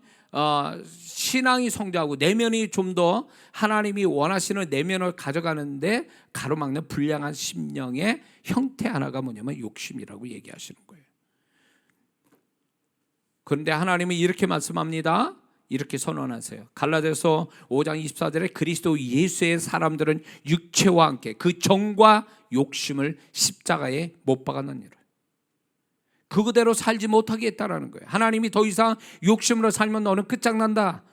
신앙이 성장하고 내면이 좀 더 하나님이 원하시는 내면을 가져가는데 가로막는 불량한 심령의 형태 하나가 뭐냐면 욕심이라고 얘기하시는 거예요. 그런데 하나님은 이렇게 말씀합니다. 이렇게 선언하세요. 갈라디아서 5장 24절에 그리스도 예수의 사람들은 육체와 함께 그 정과 욕심을 십자가에 못 박았느니라. 그거대로 살지 못하게 했다라는 거예요. 하나님이 더 이상 욕심으로 살면 너는 끝장난다.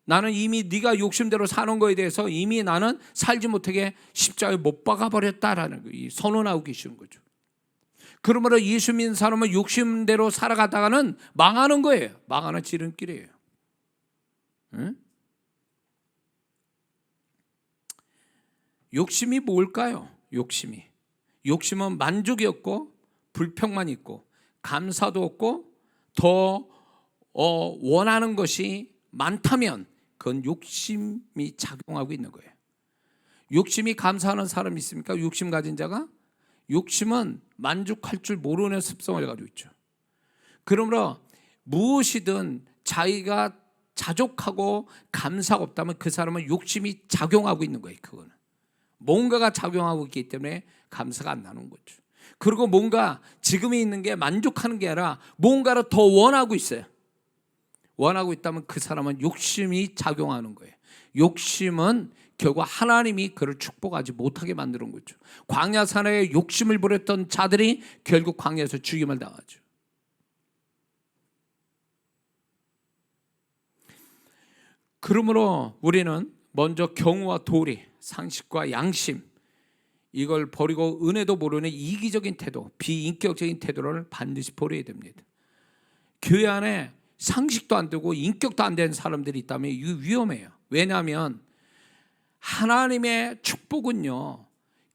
나는 이미 네가 욕심대로 사는 거에 대해서 이미 나는 살지 못하게 십자가에 못 박아버렸다라는 거예요. 선언하고 계시는 거죠. 그러므로 예수 믿는 사람은 욕심대로 살아가다가는 망하는 거예요. 망하는 지름길이에요. 응? 욕심이 뭘까요? 욕심은 만족이 없고 불평만 있고 감사도 없고 더 원하는 것이 많다면 그건 욕심이 작용하고 있는 거예요. 욕심이 감사하는 사람이 있습니까? 욕심 가진 자가? 욕심은 만족할 줄 모르는 습성을 가지고 있죠. 그러므로 무엇이든 자기가 자족하고 감사가 없다면 그 사람은 욕심이 작용하고 있는 거예요. 그거는 뭔가가 작용하고 있기 때문에 감사가 안 나는 거죠. 그리고 뭔가 지금에 있는 게 만족하는 게 아니라 뭔가를 더 원하고 있어요. 원하고 있다면 그 사람은 욕심이 작용하는 거예요. 욕심은 결국 하나님이 그를 축복하지 못하게 만드는 거죠. 광야 산에 욕심을 부렸던 자들이 결국 광야에서 죽임을 당하죠. 그러므로 우리는 먼저 경우와 도리, 상식과 양심 이걸 버리고 은혜도 모르는 이기적인 태도, 비인격적인 태도를 반드시 버려야 됩니다. 교회 안에 상식도 안 되고 인격도 안 되는 사람들이 있다면 이거 위험해요. 왜냐하면 하나님의 축복은요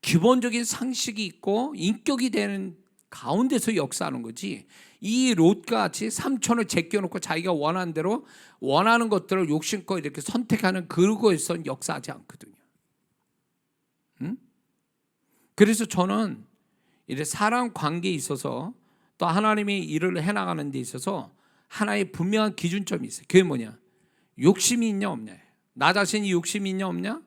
기본적인 상식이 있고 인격이 되는 가운데서 역사하는 거지, 이 롯과 같이 삼촌을 제껴놓고 자기가 원하는 대로 원하는 것들을 욕심껏 이렇게 선택하는 그거에선 역사하지 않거든요. 그래서 저는 이제 사람 관계에 있어서 또 하나님이 일을 해나가는 데 있어서 하나의 분명한 기준점이 있어요. 그게 뭐냐? 욕심이 있냐 없냐. 나 자신이 욕심이 있냐 없냐.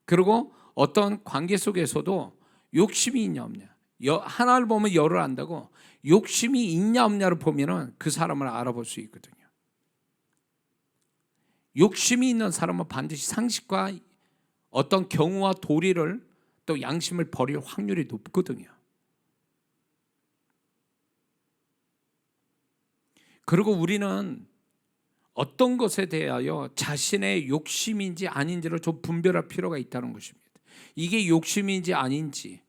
그리고 어떤 관계 속에서도 욕심이 있냐 없냐. 하나를 보면 열을 안다고, 욕심이 있냐 없냐를 보면은 그 사람을 알아볼 수 있거든요. 욕심이 있는 사람은 반드시 상식과 어떤 경우와 도리를 또 양심을 버릴 확률이 높거든요. 그리고 우리는 어떤 것에 대하여 자신의 욕심인지 아닌지를 좀 분별할 필요가 있다는 것입니다. 이게 욕심인지 아닌지,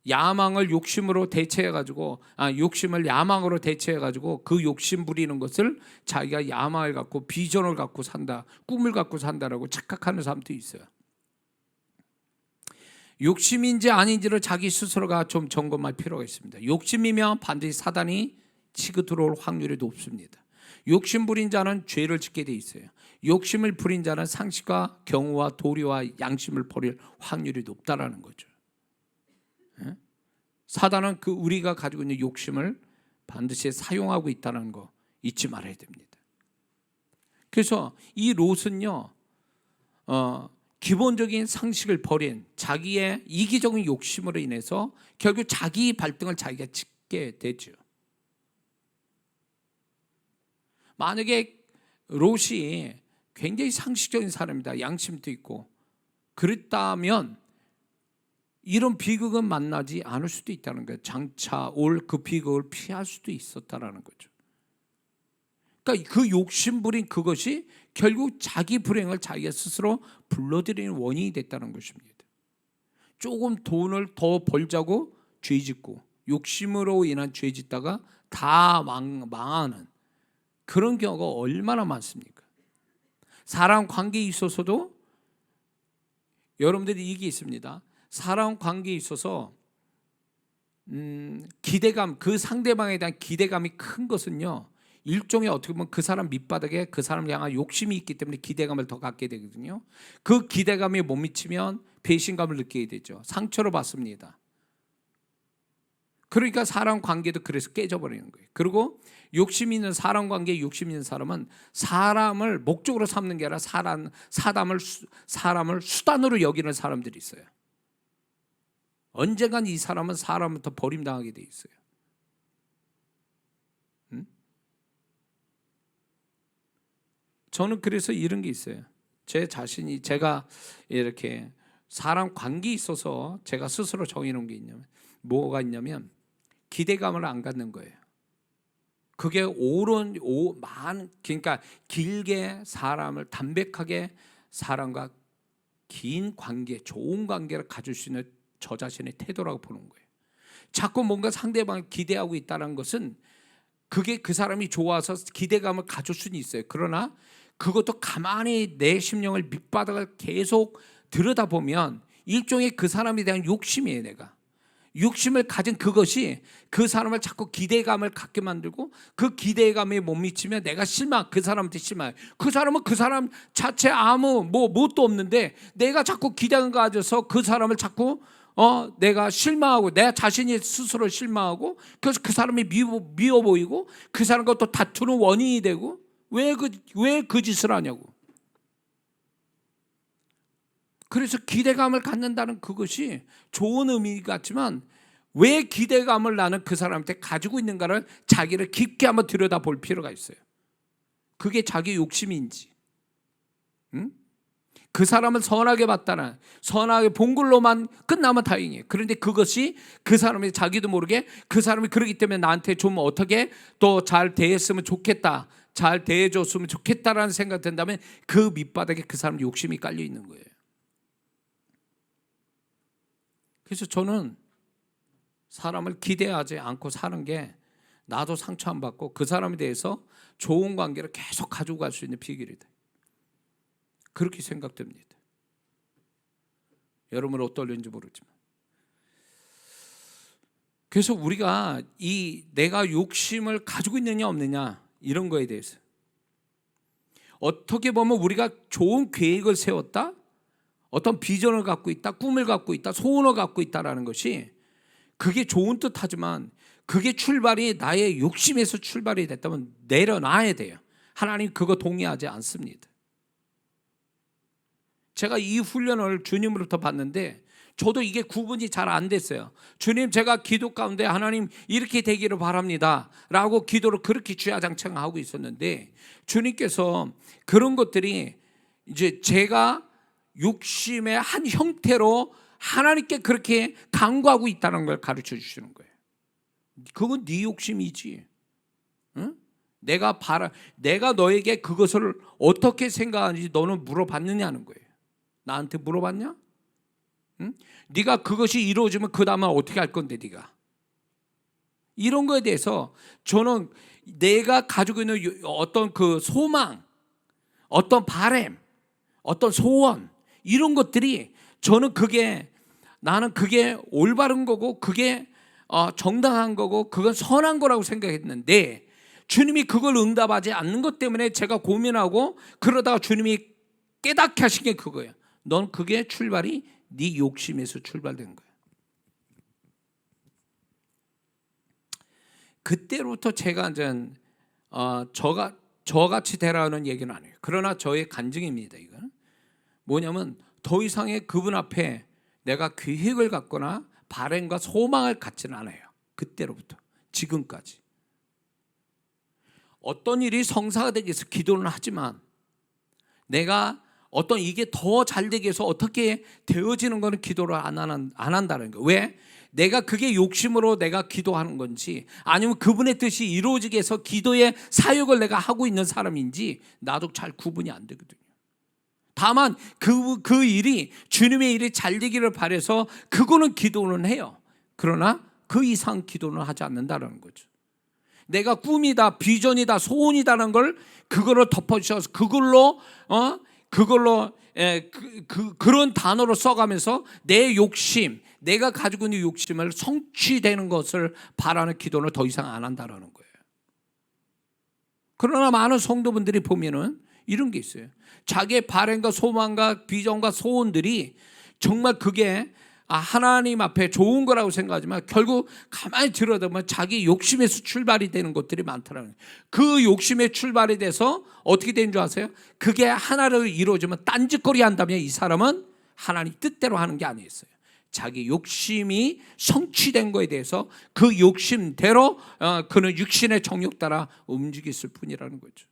야망을 욕심으로 대체해가지고, 욕심을 야망으로 대체해가지고 그 욕심 부리는 것을 자기가 야망을 갖고 비전을 갖고 산다, 꿈을 갖고 산다라고 착각하는 사람도 있어요. 욕심인지 아닌지를 자기 스스로가 좀 점검할 필요가 있습니다. 욕심이면 반드시 사단이 치고 들어올 확률이 높습니다. 욕심 부린 자는 죄를 짓게 돼 있어요. 욕심을 부린 자는 상식과 경우와 도리와 양심을 버릴 확률이 높다라는 거죠. 사단은 그 우리가 가지고 있는 욕심을 반드시 사용하고 있다는 거 잊지 말아야 됩니다. 그래서 이 롯은요, 기본적인 상식을 버린 자기의 이기적인 욕심으로 인해서 결국 자기 발등을 자기가 찍게 되죠. 만약에 롯이 굉장히 상식적인 사람이다, 양심도 있고 그랬다면 이런 비극은 만나지 않을 수도 있다는 거예요. 장차 올 그 비극을 피할 수도 있었다라는 거죠. 그러니까 그 욕심 부린 그것이 결국 자기 불행을 자기가 스스로 불러들이는 원인이 됐다는 것입니다. 조금 돈을 더 벌자고 죄 짓고 욕심으로 인한 죄 짓다가 다 망하는 그런 경우가 얼마나 많습니까? 사람 관계에 있어서도 여러분들이 이게 있습니다. 사람 관계에 있어서 기대감, 그 상대방에 대한 기대감이 큰 것은요, 일종의 어떻게 보면 그 사람 밑바닥에 그 사람을 향한 욕심이 있기 때문에 기대감을 더 갖게 되거든요. 그 기대감에 못 미치면 배신감을 느끼게 되죠. 상처를 받습니다. 그러니까 사람 관계도 그래서 깨져버리는 거예요. 그리고 욕심 있는 사람 관계에 욕심 있는 사람은 사람을 목적으로 삼는 게 아니라 사람을 수단으로 여기는 사람들이 있어요. 언젠간 이 사람은 사람부터 버림당하게 돼 있어요. 저는 그래서 이런 게 있어요. 제 자신이, 제가 이렇게 사람 관계에 있어서 제가 스스로 정해놓은 게 있냐면, 뭐가 있냐면 기대감을 안 갖는 거예요. 그게 그러니까 길게 사람을 담백하게 사람과 긴 관계, 좋은 관계를 가질 수 있는 저 자신의 태도라고 보는 거예요. 자꾸 뭔가 상대방을 기대하고 있다는 것은 그게 그 사람이 좋아서 기대감을 가질 수는 있어요. 그러나 그것도 가만히 내 심령을 밑바닥을 계속 들여다보면 일종의 그 사람에 대한 욕심이에요. 내가 욕심을 가진 그것이 그 사람을 자꾸 기대감을 갖게 만들고 그 기대감에 못 미치면 내가 그 사람한테 실망해요. 그 사람은 그 사람 자체 아무 뭣도 없는데 내가 자꾸 기대감을 가져서 그 사람을 자꾸 내가 실망하고 내 자신이 스스로 실망하고 그래서 그 사람이 미워 보이고 그 사람과 또 다투는 원인이 되고 왜 그 짓을 하냐고. 그래서 기대감을 갖는다는 그것이 좋은 의미 같지만 왜 기대감을 나는 그 사람한테 가지고 있는가를 자기를 깊게 한번 들여다볼 필요가 있어요. 그게 자기 욕심인지, 그 사람을 선하게 봤다는, 선하게 본 걸로만 끝나면 다행이에요. 그런데 그것이 그 사람이 자기도 모르게 그 사람이 그러기 때문에 나한테 좀 어떻게 또 잘 대했으면 좋겠다, 잘 대해줬으면 좋겠다라는 생각이 든다면 그 밑바닥에 그 사람 욕심이 깔려 있는 거예요. 그래서 저는 사람을 기대하지 않고 사는 게 나도 상처 안 받고 그 사람에 대해서 좋은 관계를 계속 가지고 갈 수 있는 비결이다. 그렇게 생각됩니다. 여러분은 어떨는지 모르지만. 그래서 우리가 내가 욕심을 가지고 있느냐 없느냐 이런 거에 대해서 어떻게 보면 우리가 좋은 계획을 세웠다, 어떤 비전을 갖고 있다, 꿈을 갖고 있다, 소원을 갖고 있다라는 것이 그게 좋은 뜻하지만 그게 출발이 나의 욕심에서 출발이 됐다면 내려놔야 돼요. 하나님 그거 동의하지 않습니다. 제가 이 훈련을 주님으로부터 받는데 저도 이게 구분이 잘 안 됐어요. 주님, 제가 기도 가운데 하나님 이렇게 되기를 바랍니다 라고 기도를 그렇게 주야장창 하고 있었는데, 주님께서 그런 것들이 이제 제가 욕심의 한 형태로 하나님께 그렇게 간구하고 있다는 걸 가르쳐 주시는 거예요. 그건 네 욕심이지. 응? 내가 너에게 그것을 어떻게 생각하는지 너는 물어봤느냐는 거예요. 나한테 물어봤냐? 응? 네가 그것이 이루어지면 그 다음에 어떻게 할 건데 네가? 이런 거에 대해서 저는 내가 가지고 있는 어떤 그 소망, 어떤 바람, 어떤 소원, 이런 것들이 저는 나는 그게 올바른 거고 그게 정당한 거고 그건 선한 거라고 생각했는데, 주님이 그걸 응답하지 않는 것 때문에 제가 고민하고 그러다가 주님이 깨닫게 하신 게 그거예요. 넌 그게 출발이 네 욕심에서 출발된 거예요. 그때부터 제가 이제 저같이 되라는 얘기는 아니에요. 그러나 저의 간증입니다. 이건 뭐냐면 더 이상의 그분 앞에 내가 계획을 갖거나 바람과 소망을 갖지는 않아요. 그때로부터 지금까지 어떤 일이 성사가 되기 위해서 기도는 하지만 내가 어떤 이게 더 잘 되기 위해서 어떻게 되어지는 거는 기도를 안 한다는 거예요. 왜? 내가 그게 욕심으로 내가 기도하는 건지 아니면 그분의 뜻이 이루어지기 위해서 기도의 사역을 내가 하고 있는 사람인지 나도 잘 구분이 안 되거든요. 다만 그 일이 주님의 일이 잘 되기를 바라서 그거는 기도는 해요. 그러나 그 이상 기도는 하지 않는다는 거죠. 내가 꿈이다, 비전이다, 소원이다라는 걸 그거를 덮어주셔서 그걸로 그런 단어로 써가면서 내 욕심, 내가 가지고 있는 욕심을 성취되는 것을 바라는 기도는 더 이상 안 한다라는 거예요. 그러나 많은 성도분들이 보면은 이런 게 있어요. 자기의 바람과 소망과 비전과 소원들이 정말 그게 하나님 앞에 좋은 거라고 생각하지만 결국 가만히 들여다보면 자기 욕심에서 출발이 되는 것들이 많다는 거예요. 그 욕심에 출발이 돼서 어떻게 되는 줄 아세요? 그게 하나를 이루어지면 딴짓거리 한다면 이 사람은 하나님 뜻대로 하는 게 아니었어요. 자기 욕심이 성취된 거에 대해서 그 욕심대로 그는 육신의 정욕 따라 움직였을 뿐이라는 거죠.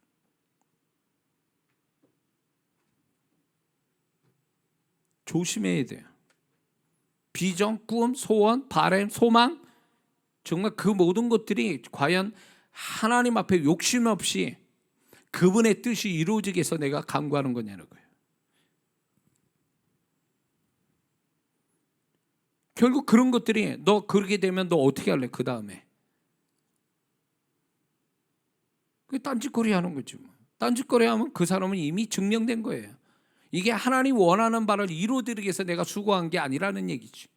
조심해야 돼요. 비전, 꿈, 소원, 바람, 소망, 정말 그 모든 것들이 과연 하나님 앞에 욕심 없이 그분의 뜻이 이루어지기 위해서 내가 간구하는 거냐는 거예요. 결국 그런 것들이 너 그렇게 되면 너 어떻게 할래? 그 다음에 딴짓거리 하는 거지. 딴짓거리 하면 그 사람은 이미 증명된 거예요. 이게 하나님 원하는 바를 이루어드리기 위해서 내가 수고한 게 아니라는 얘기지.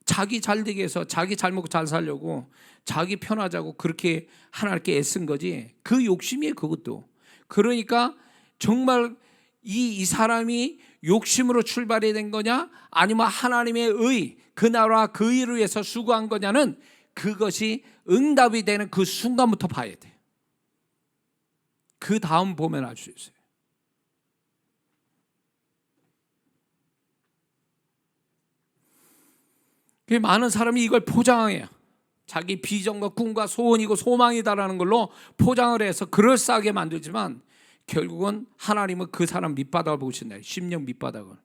자기 잘 되기 위해서 자기 잘 먹고 잘 살려고 자기 편하자고 그렇게 하나님께 애쓴 거지. 그 욕심이에요, 그것도. 그러니까 정말 이 사람이 욕심으로 출발이 된 거냐 아니면 하나님의 의, 그 나라 그 일을 위해서 수고한 거냐는 그것이 응답이 되는 그 순간부터 봐야 돼. 그 다음 보면 알 수 있어요. 많은 사람이 이걸 포장해요. 자기 비전과 꿈과 소원이고 소망이다라는 걸로 포장을 해서 그럴싸하게 만들지만 결국은 하나님은 그 사람 밑바닥을 보신다. 심령 밑바닥을.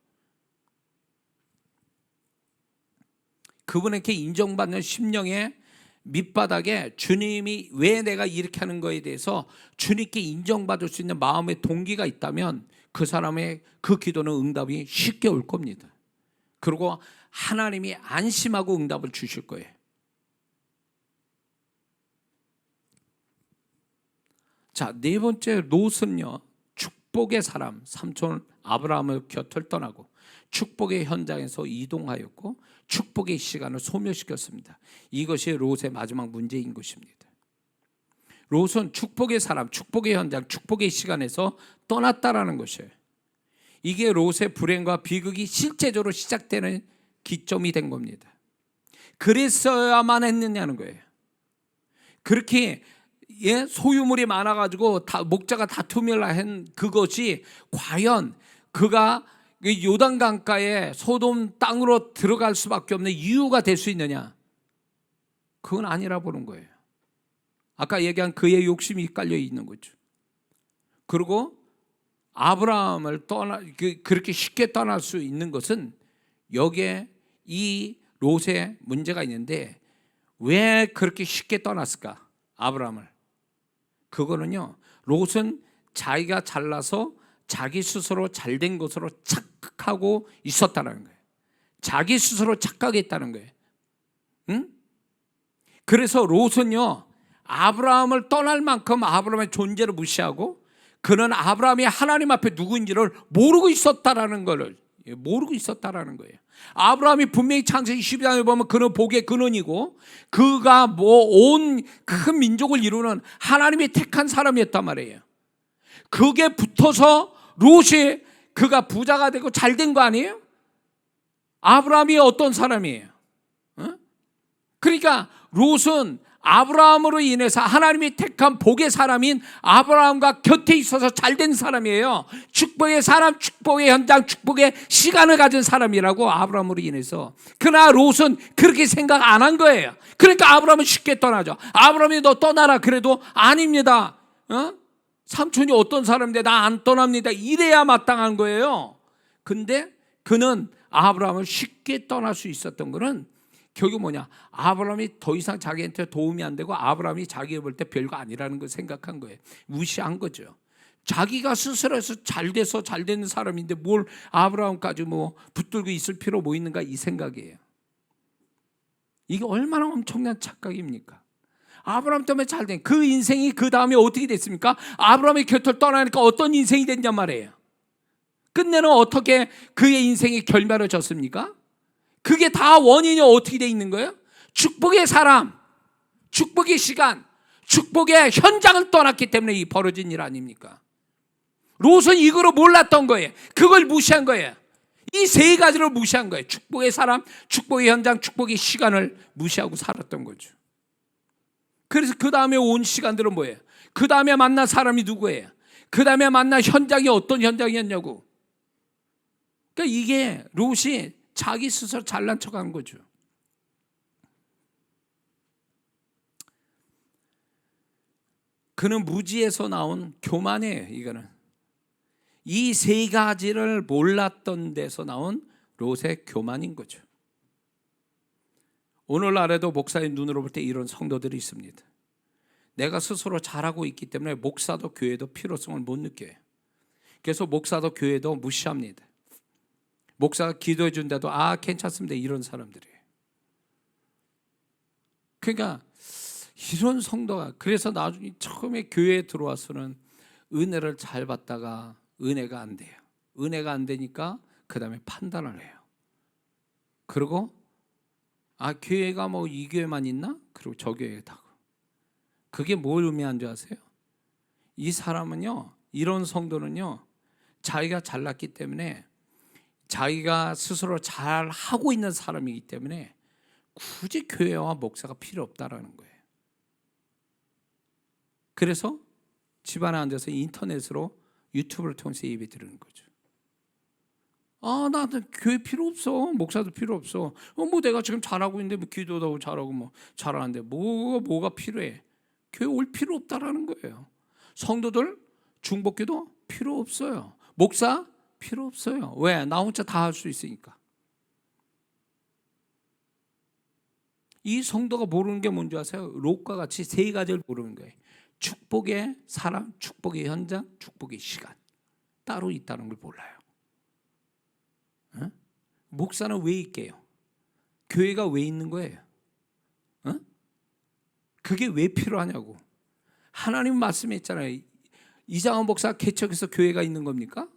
그분에게 인정받는 심령의 밑바닥에 주님이 왜 내가 이렇게 하는 거에 대해서 주님께 인정받을 수 있는 마음의 동기가 있다면 그 사람의 그 기도는 응답이 쉽게 올 겁니다. 그리고 하나님이 안심하고 응답을 주실 거예요. 자, 네 번째 롯은요, 축복의 사람, 삼촌 아브라함을 곁을 떠나고 축복의 현장에서 이동하였고 축복의 시간을 소멸시켰습니다. 이것이 롯의 마지막 문제인 것입니다. 롯은 축복의 사람, 축복의 현장, 축복의 시간에서 떠났다라는 것이에요. 이게 롯의 불행과 비극이 실제적으로 시작되는 기점이 된 겁니다. 그랬어야만 했느냐는 거예요. 그렇게 소유물이 많아가지고 목자가 다툼을 한 그것이 과연 그가 요단 강가에 소돔 땅으로 들어갈 수밖에 없는 이유가 될 수 있느냐? 그건 아니라 보는 거예요. 아까 얘기한 그의 욕심이 깔려 있는 거죠. 그리고 아브라함을 그렇게 쉽게 떠날 수 있는 것은 여기에 이 롯의 문제가 있는데, 왜 그렇게 쉽게 떠났을까? 아브라함을. 그거는요, 롯은 자기가 잘나서 자기 스스로 잘된 것으로 착각하고 있었다는 거예요. 자기 스스로 착각했다는 거예요. 응? 그래서 롯은요, 아브라함을 떠날 만큼 아브라함의 존재를 무시하고, 그는 아브라함이 하나님 앞에 누구인지를 모르고 있었다라는 거를 모르고 있었다라는 거예요. 아브라함이 분명히 창세기 12장에 보면 그는 복의 근원이고, 그가 온 큰 민족을 이루는 하나님이 택한 사람이었단 말이에요. 그게 붙어서 롯이 그가 부자가 되고 잘된 거 아니에요? 아브라함이 어떤 사람이에요? 그러니까 롯은 아브라함으로 인해서 하나님이 택한 복의 사람인 아브라함과 곁에 있어서 잘된 사람이에요. 축복의 사람, 축복의 현장, 축복의 시간을 가진 사람이라고, 아브라함으로 인해서. 그러나 롯은 그렇게 생각 안 한 거예요. 그러니까 아브라함은 쉽게 떠나죠. 아브라함이 너 떠나라 그래도 아닙니다. 삼촌이 어떤 사람인데 나 안 떠납니다. 이래야 마땅한 거예요. 근데 그는 아브라함을 쉽게 떠날 수 있었던 거는 결국 뭐냐? 아브라함이 더 이상 자기한테 도움이 안 되고, 아브라함이 자기가 볼 때 별거 아니라는 걸 생각한 거예요. 무시한 거죠. 자기가 스스로 해서 잘 돼서 잘 되는 사람인데 뭘 아브라함까지 뭐 붙들고 있을 필요 뭐 있는가, 이 생각이에요. 이게 얼마나 엄청난 착각입니까? 아브라함 때문에 잘 된 그 인생이 그 다음에 어떻게 됐습니까? 아브라함의 곁을 떠나니까 어떤 인생이 됐냔 말이에요. 끝내는 어떻게 그의 인생이 결말해졌습니까? 그게 다 원인이 어떻게 돼 있는 거예요? 축복의 사람, 축복의 시간, 축복의 현장을 떠났기 때문에 이 벌어진 일 아닙니까? 롯은 이거를 몰랐던 거예요. 그걸 무시한 거예요. 이 세 가지를 무시한 거예요. 축복의 사람, 축복의 현장, 축복의 시간을 무시하고 살았던 거죠. 그래서 그 다음에 온 시간들은 뭐예요? 그 다음에 만난 사람이 누구예요? 그 다음에 만난 현장이 어떤 현장이었냐고. 그러니까 이게 롯이 자기 스스로 잘난 척한 거죠. 그는 무지에서 나온 교만이에요. 이거는 이 세 가지를 몰랐던 데서 나온 롯의 교만인 거죠. 오늘날에도 목사의 눈으로 볼 때 이런 성도들이 있습니다. 내가 스스로 잘하고 있기 때문에 목사도 교회도 필요성을 못 느껴요. 그래서 목사도 교회도 무시합니다. 목사가 기도해 준다도 괜찮습니다, 이런 사람들이에요. 그러니까 이런 성도가, 그래서 나중에 처음에 교회에 들어와서는 은혜를 잘 받다가 은혜가 안 돼요. 은혜가 안 되니까 그 다음에 판단을 해요. 그리고 교회가 뭐 이 교회만 있나? 그리고 저 교회에 다고. 그게 뭘 의미하는 줄 아세요? 이 사람은요, 이런 성도는요, 자기가 잘났기 때문에, 자기가 스스로 잘 하고 있는 사람이기 때문에 굳이 교회와 목사가 필요 없다라는 거예요. 그래서 집안에 앉아서 인터넷으로 유튜브를 통해서 예배 드리는 거죠. 나한테 교회 필요 없어. 목사도 필요 없어. 뭐 내가 지금 잘하고 있는데 뭐 기도도 하고 잘하고 뭐 잘하는데 뭐가 필요해? 교회 올 필요 없다라는 거예요. 성도들 중복기도 필요 없어요. 목사 필요 없어요. 왜? 나 혼자 다 할 수 있으니까. 이 성도가 모르는 게 뭔지 아세요? 롯과 같이 세 가지를 모르는 거예요. 축복의 사람, 축복의 현장, 축복의 시간. 따로 있다는 걸 몰라요. 목사는 왜 있게요? 교회가 왜 있는 거예요? 그게 왜 필요하냐고. 하나님 말씀에 있잖아요. 이장원 목사 개척해서 교회가 있는 겁니까?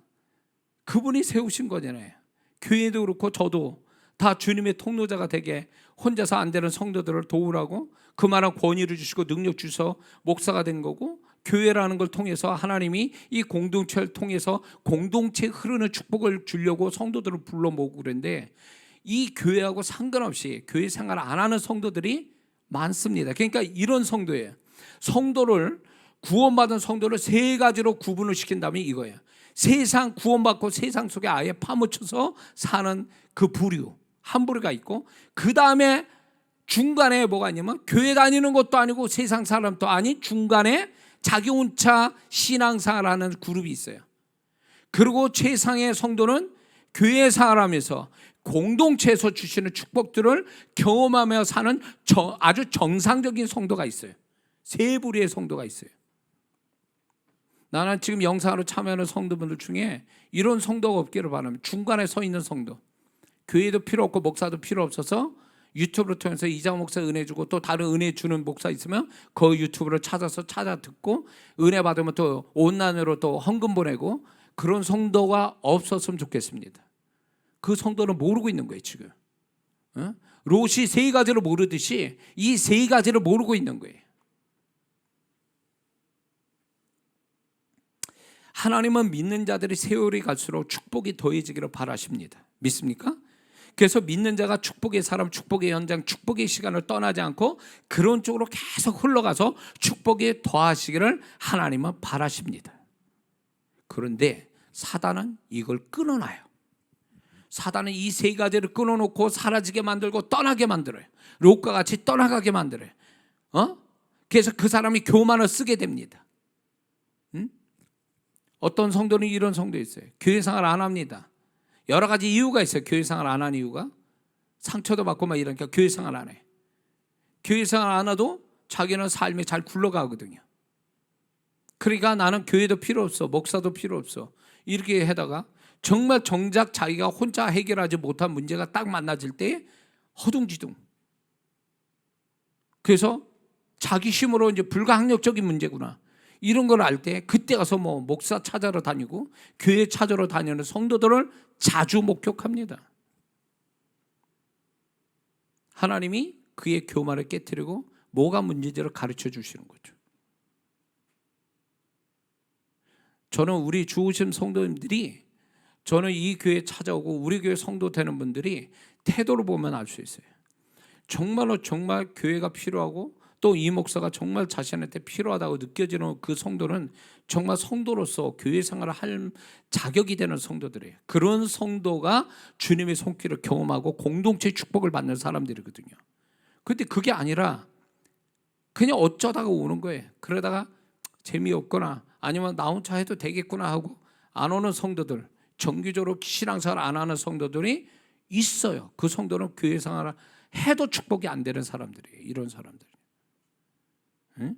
그분이 세우신 거잖아요. 교회도 그렇고 저도 다 주님의 통로자가 되게 혼자서 안 되는 성도들을 도우라고 그만한 권위를 주시고 능력 주셔서 목사가 된 거고, 교회라는 걸 통해서 하나님이 이 공동체를 통해서 공동체에 흐르는 축복을 주려고 성도들을 불러 모으고 그랬는데, 이 교회하고 상관없이 교회 생활 안 하는 성도들이 많습니다. 그러니까 이런 성도예요. 성도를, 구원받은 성도를 세 가지로 구분을 시킨다면 이거예요. 세상 구원받고 세상 속에 아예 파묻혀서 사는 그 부류, 한 부류가 있고, 그 다음에 중간에 뭐가 있냐면 교회 다니는 것도 아니고 세상 사람도 아닌 중간에 자기 혼자 신앙생활하는 그룹이 있어요. 그리고 최상의 성도는 교회 생활하면서 공동체에서 주시는 축복들을 경험하며 사는 아주 정상적인 성도가 있어요. 세 부류의 성도가 있어요. 나는 지금 영상으로 참여하는 성도분들 중에 이런 성도가 없기를 바랍니다. 중간에 서 있는 성도, 교회도 필요 없고 목사도 필요 없어서 유튜브를 통해서 이장 목사 은혜 주고 또 다른 은혜 주는 목사 있으면 그 유튜브를 찾아서 찾아 듣고 은혜 받으면 또 온라인으로 또 헌금 보내고, 그런 성도가 없었으면 좋겠습니다. 그 성도는 모르고 있는 거예요 지금. 롯이 세 가지를 모르듯이 이 세 가지를 모르고 있는 거예요. 하나님은 믿는 자들이 세월이 갈수록 축복이 더해지기를 바라십니다. 믿습니까? 그래서 믿는 자가 축복의 사람, 축복의 현장, 축복의 시간을 떠나지 않고 그런 쪽으로 계속 흘러가서 축복이 더하시기를 하나님은 바라십니다. 그런데 사단은 이걸 끊어놔요. 사단은 이 세 가지를 끊어놓고 사라지게 만들고 떠나게 만들어요. 롯과 같이 떠나가게 만들어요. 그래서 그 사람이 교만을 쓰게 됩니다. 어떤 성도는 이런 성도 있어요. 교회 생활 안 합니다. 여러 가지 이유가 있어요. 교회 생활 안 하는 이유가. 상처도 받고 막 이러니까 교회 생활 안 해. 교회 생활 안 해도 자기는 삶이 잘 굴러가거든요. 그러니까 나는 교회도 필요 없어, 목사도 필요 없어, 이렇게 하다가 정말 정작 자기가 혼자 해결하지 못한 문제가 딱 만나질 때 허둥지둥. 그래서 자기 힘으로 이제 불가항력적인 문제구나, 이런 걸 알 때 그때 가서 뭐 목사 찾아러 다니고 교회 찾아러 다니는 성도들을 자주 목격합니다. 하나님이 그의 교만을 깨트리고 뭐가 문제인지를 가르쳐 주시는 거죠. 저는 우리 주오심 성도님들이, 저는 이 교회 찾아오고 우리 교회 성도 되는 분들이 태도를 보면 알 수 있어요. 정말로 정말 교회가 필요하고 또 이 목사가 정말 자신한테 필요하다고 느껴지는 그 성도는 정말 성도로서 교회 생활을 할 자격이 되는 성도들이에요. 그런 성도가 주님의 손길을 경험하고 공동체 축복을 받는 사람들이거든요. 그런데 그게 아니라 그냥 어쩌다가 오는 거예요. 그러다가 재미없거나 아니면 나 혼자 해도 되겠구나 하고 안 오는 성도들, 정기적으로 신앙생활 안 하는 성도들이 있어요. 그 성도는 교회 생활을 해도 축복이 안 되는 사람들이에요. 이런 사람들. 응?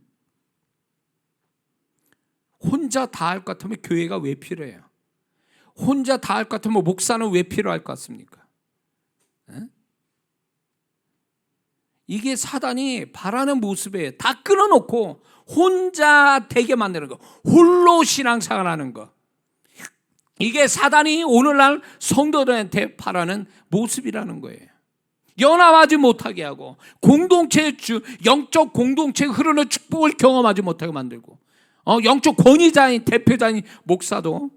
혼자 다 할 것 같으면 교회가 왜 필요해요? 혼자 다 할 것 같으면 목사는 왜 필요할 것 같습니까? 응? 이게 사단이 바라는 모습에 다 끊어놓고 혼자 되게 만드는 거, 홀로 신앙생활하는 거, 이게 사단이 오늘날 성도들한테 바라는 모습이라는 거예요. 연합하지 못하게 하고 공동체, 영적 공동체에 흐르는 축복을 경험하지 못하게 만들고, 영적 권위자인 대표자인 목사도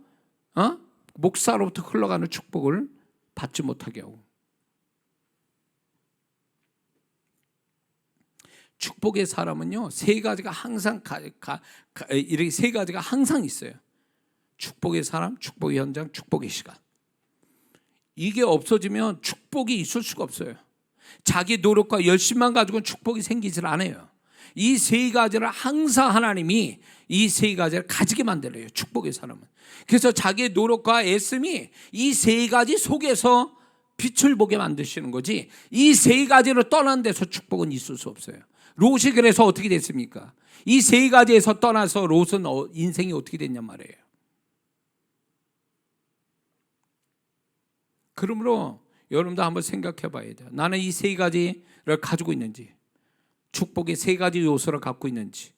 목사로부터 흘러가는 축복을 받지 못하게 하고. 축복의 사람은요, 세 가지가 항상 이렇게 세 가지가 항상 있어요. 축복의 사람, 축복의 현장, 축복의 시간. 이게 없어지면 축복이 있을 수가 없어요. 자기 노력과 열심만 가지고는 축복이 생기질 않아요. 이 세 가지를 항상 하나님이 이 세 가지를 가지게 만들어요. 축복의 사람은. 그래서 자기의 노력과 애씀이 이 세 가지 속에서 빛을 보게 만드시는 거지, 이 세 가지를 떠난 데서 축복은 있을 수 없어요. 롯이 그래서 어떻게 됐습니까? 이 세 가지에서 떠나서 롯은 인생이 어떻게 됐냔 말이에요. 그러므로 여러분도 한번 생각해 봐야 돼요. 나는 이 세 가지를 가지고 있는지, 축복의 세 가지 요소를 갖고 있는지.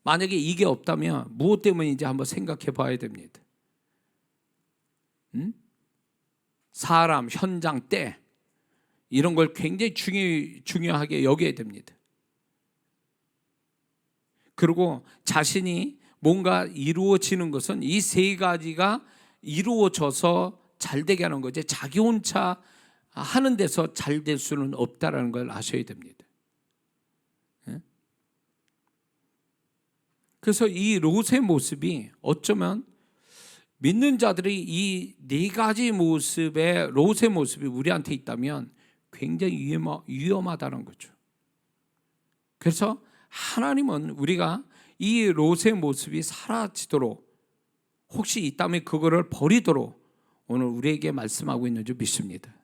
만약에 이게 없다면 무엇 때문인지 한번 생각해 봐야 됩니다. 사람, 현장, 때, 이런 걸 굉장히 중요하게 여겨야 됩니다. 그리고 자신이 뭔가 이루어지는 것은 이 세 가지가 이루어져서 잘 되게 하는 거지, 자기 혼자 하는 데서 잘 될 수는 없다라는 걸 아셔야 됩니다. 그래서 이 롯의 모습이 어쩌면 믿는 자들이 이 네 가지 모습의 롯의 모습이 우리한테 있다면 굉장히 위험하다는 거죠. 그래서 하나님은 우리가 이 롯의 모습이 사라지도록, 혹시 있다면 그거를 버리도록 오늘 우리에게 말씀하고 있는 줄 믿습니다.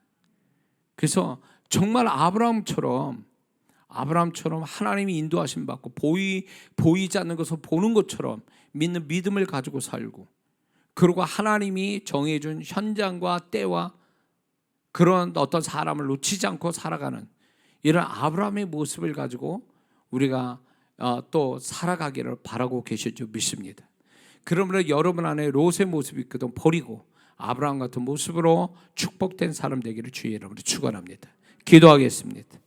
그래서 정말 아브라함처럼 하나님이 인도하심 받고 보이지 않는 것을 보는 것처럼 믿는 믿음을 가지고 살고, 그리고 하나님이 정해준 현장과 때와 그런 어떤 사람을 놓치지 않고 살아가는 이런 아브라함의 모습을 가지고 우리가 또 살아가기를 바라고 계실 줄 믿습니다. 그러므로 여러분 안에 롯의 모습이 있거든 버리고 아브라함 같은 모습으로 축복된 사람 되기를 주의 이름으로 축원합니다. 기도하겠습니다.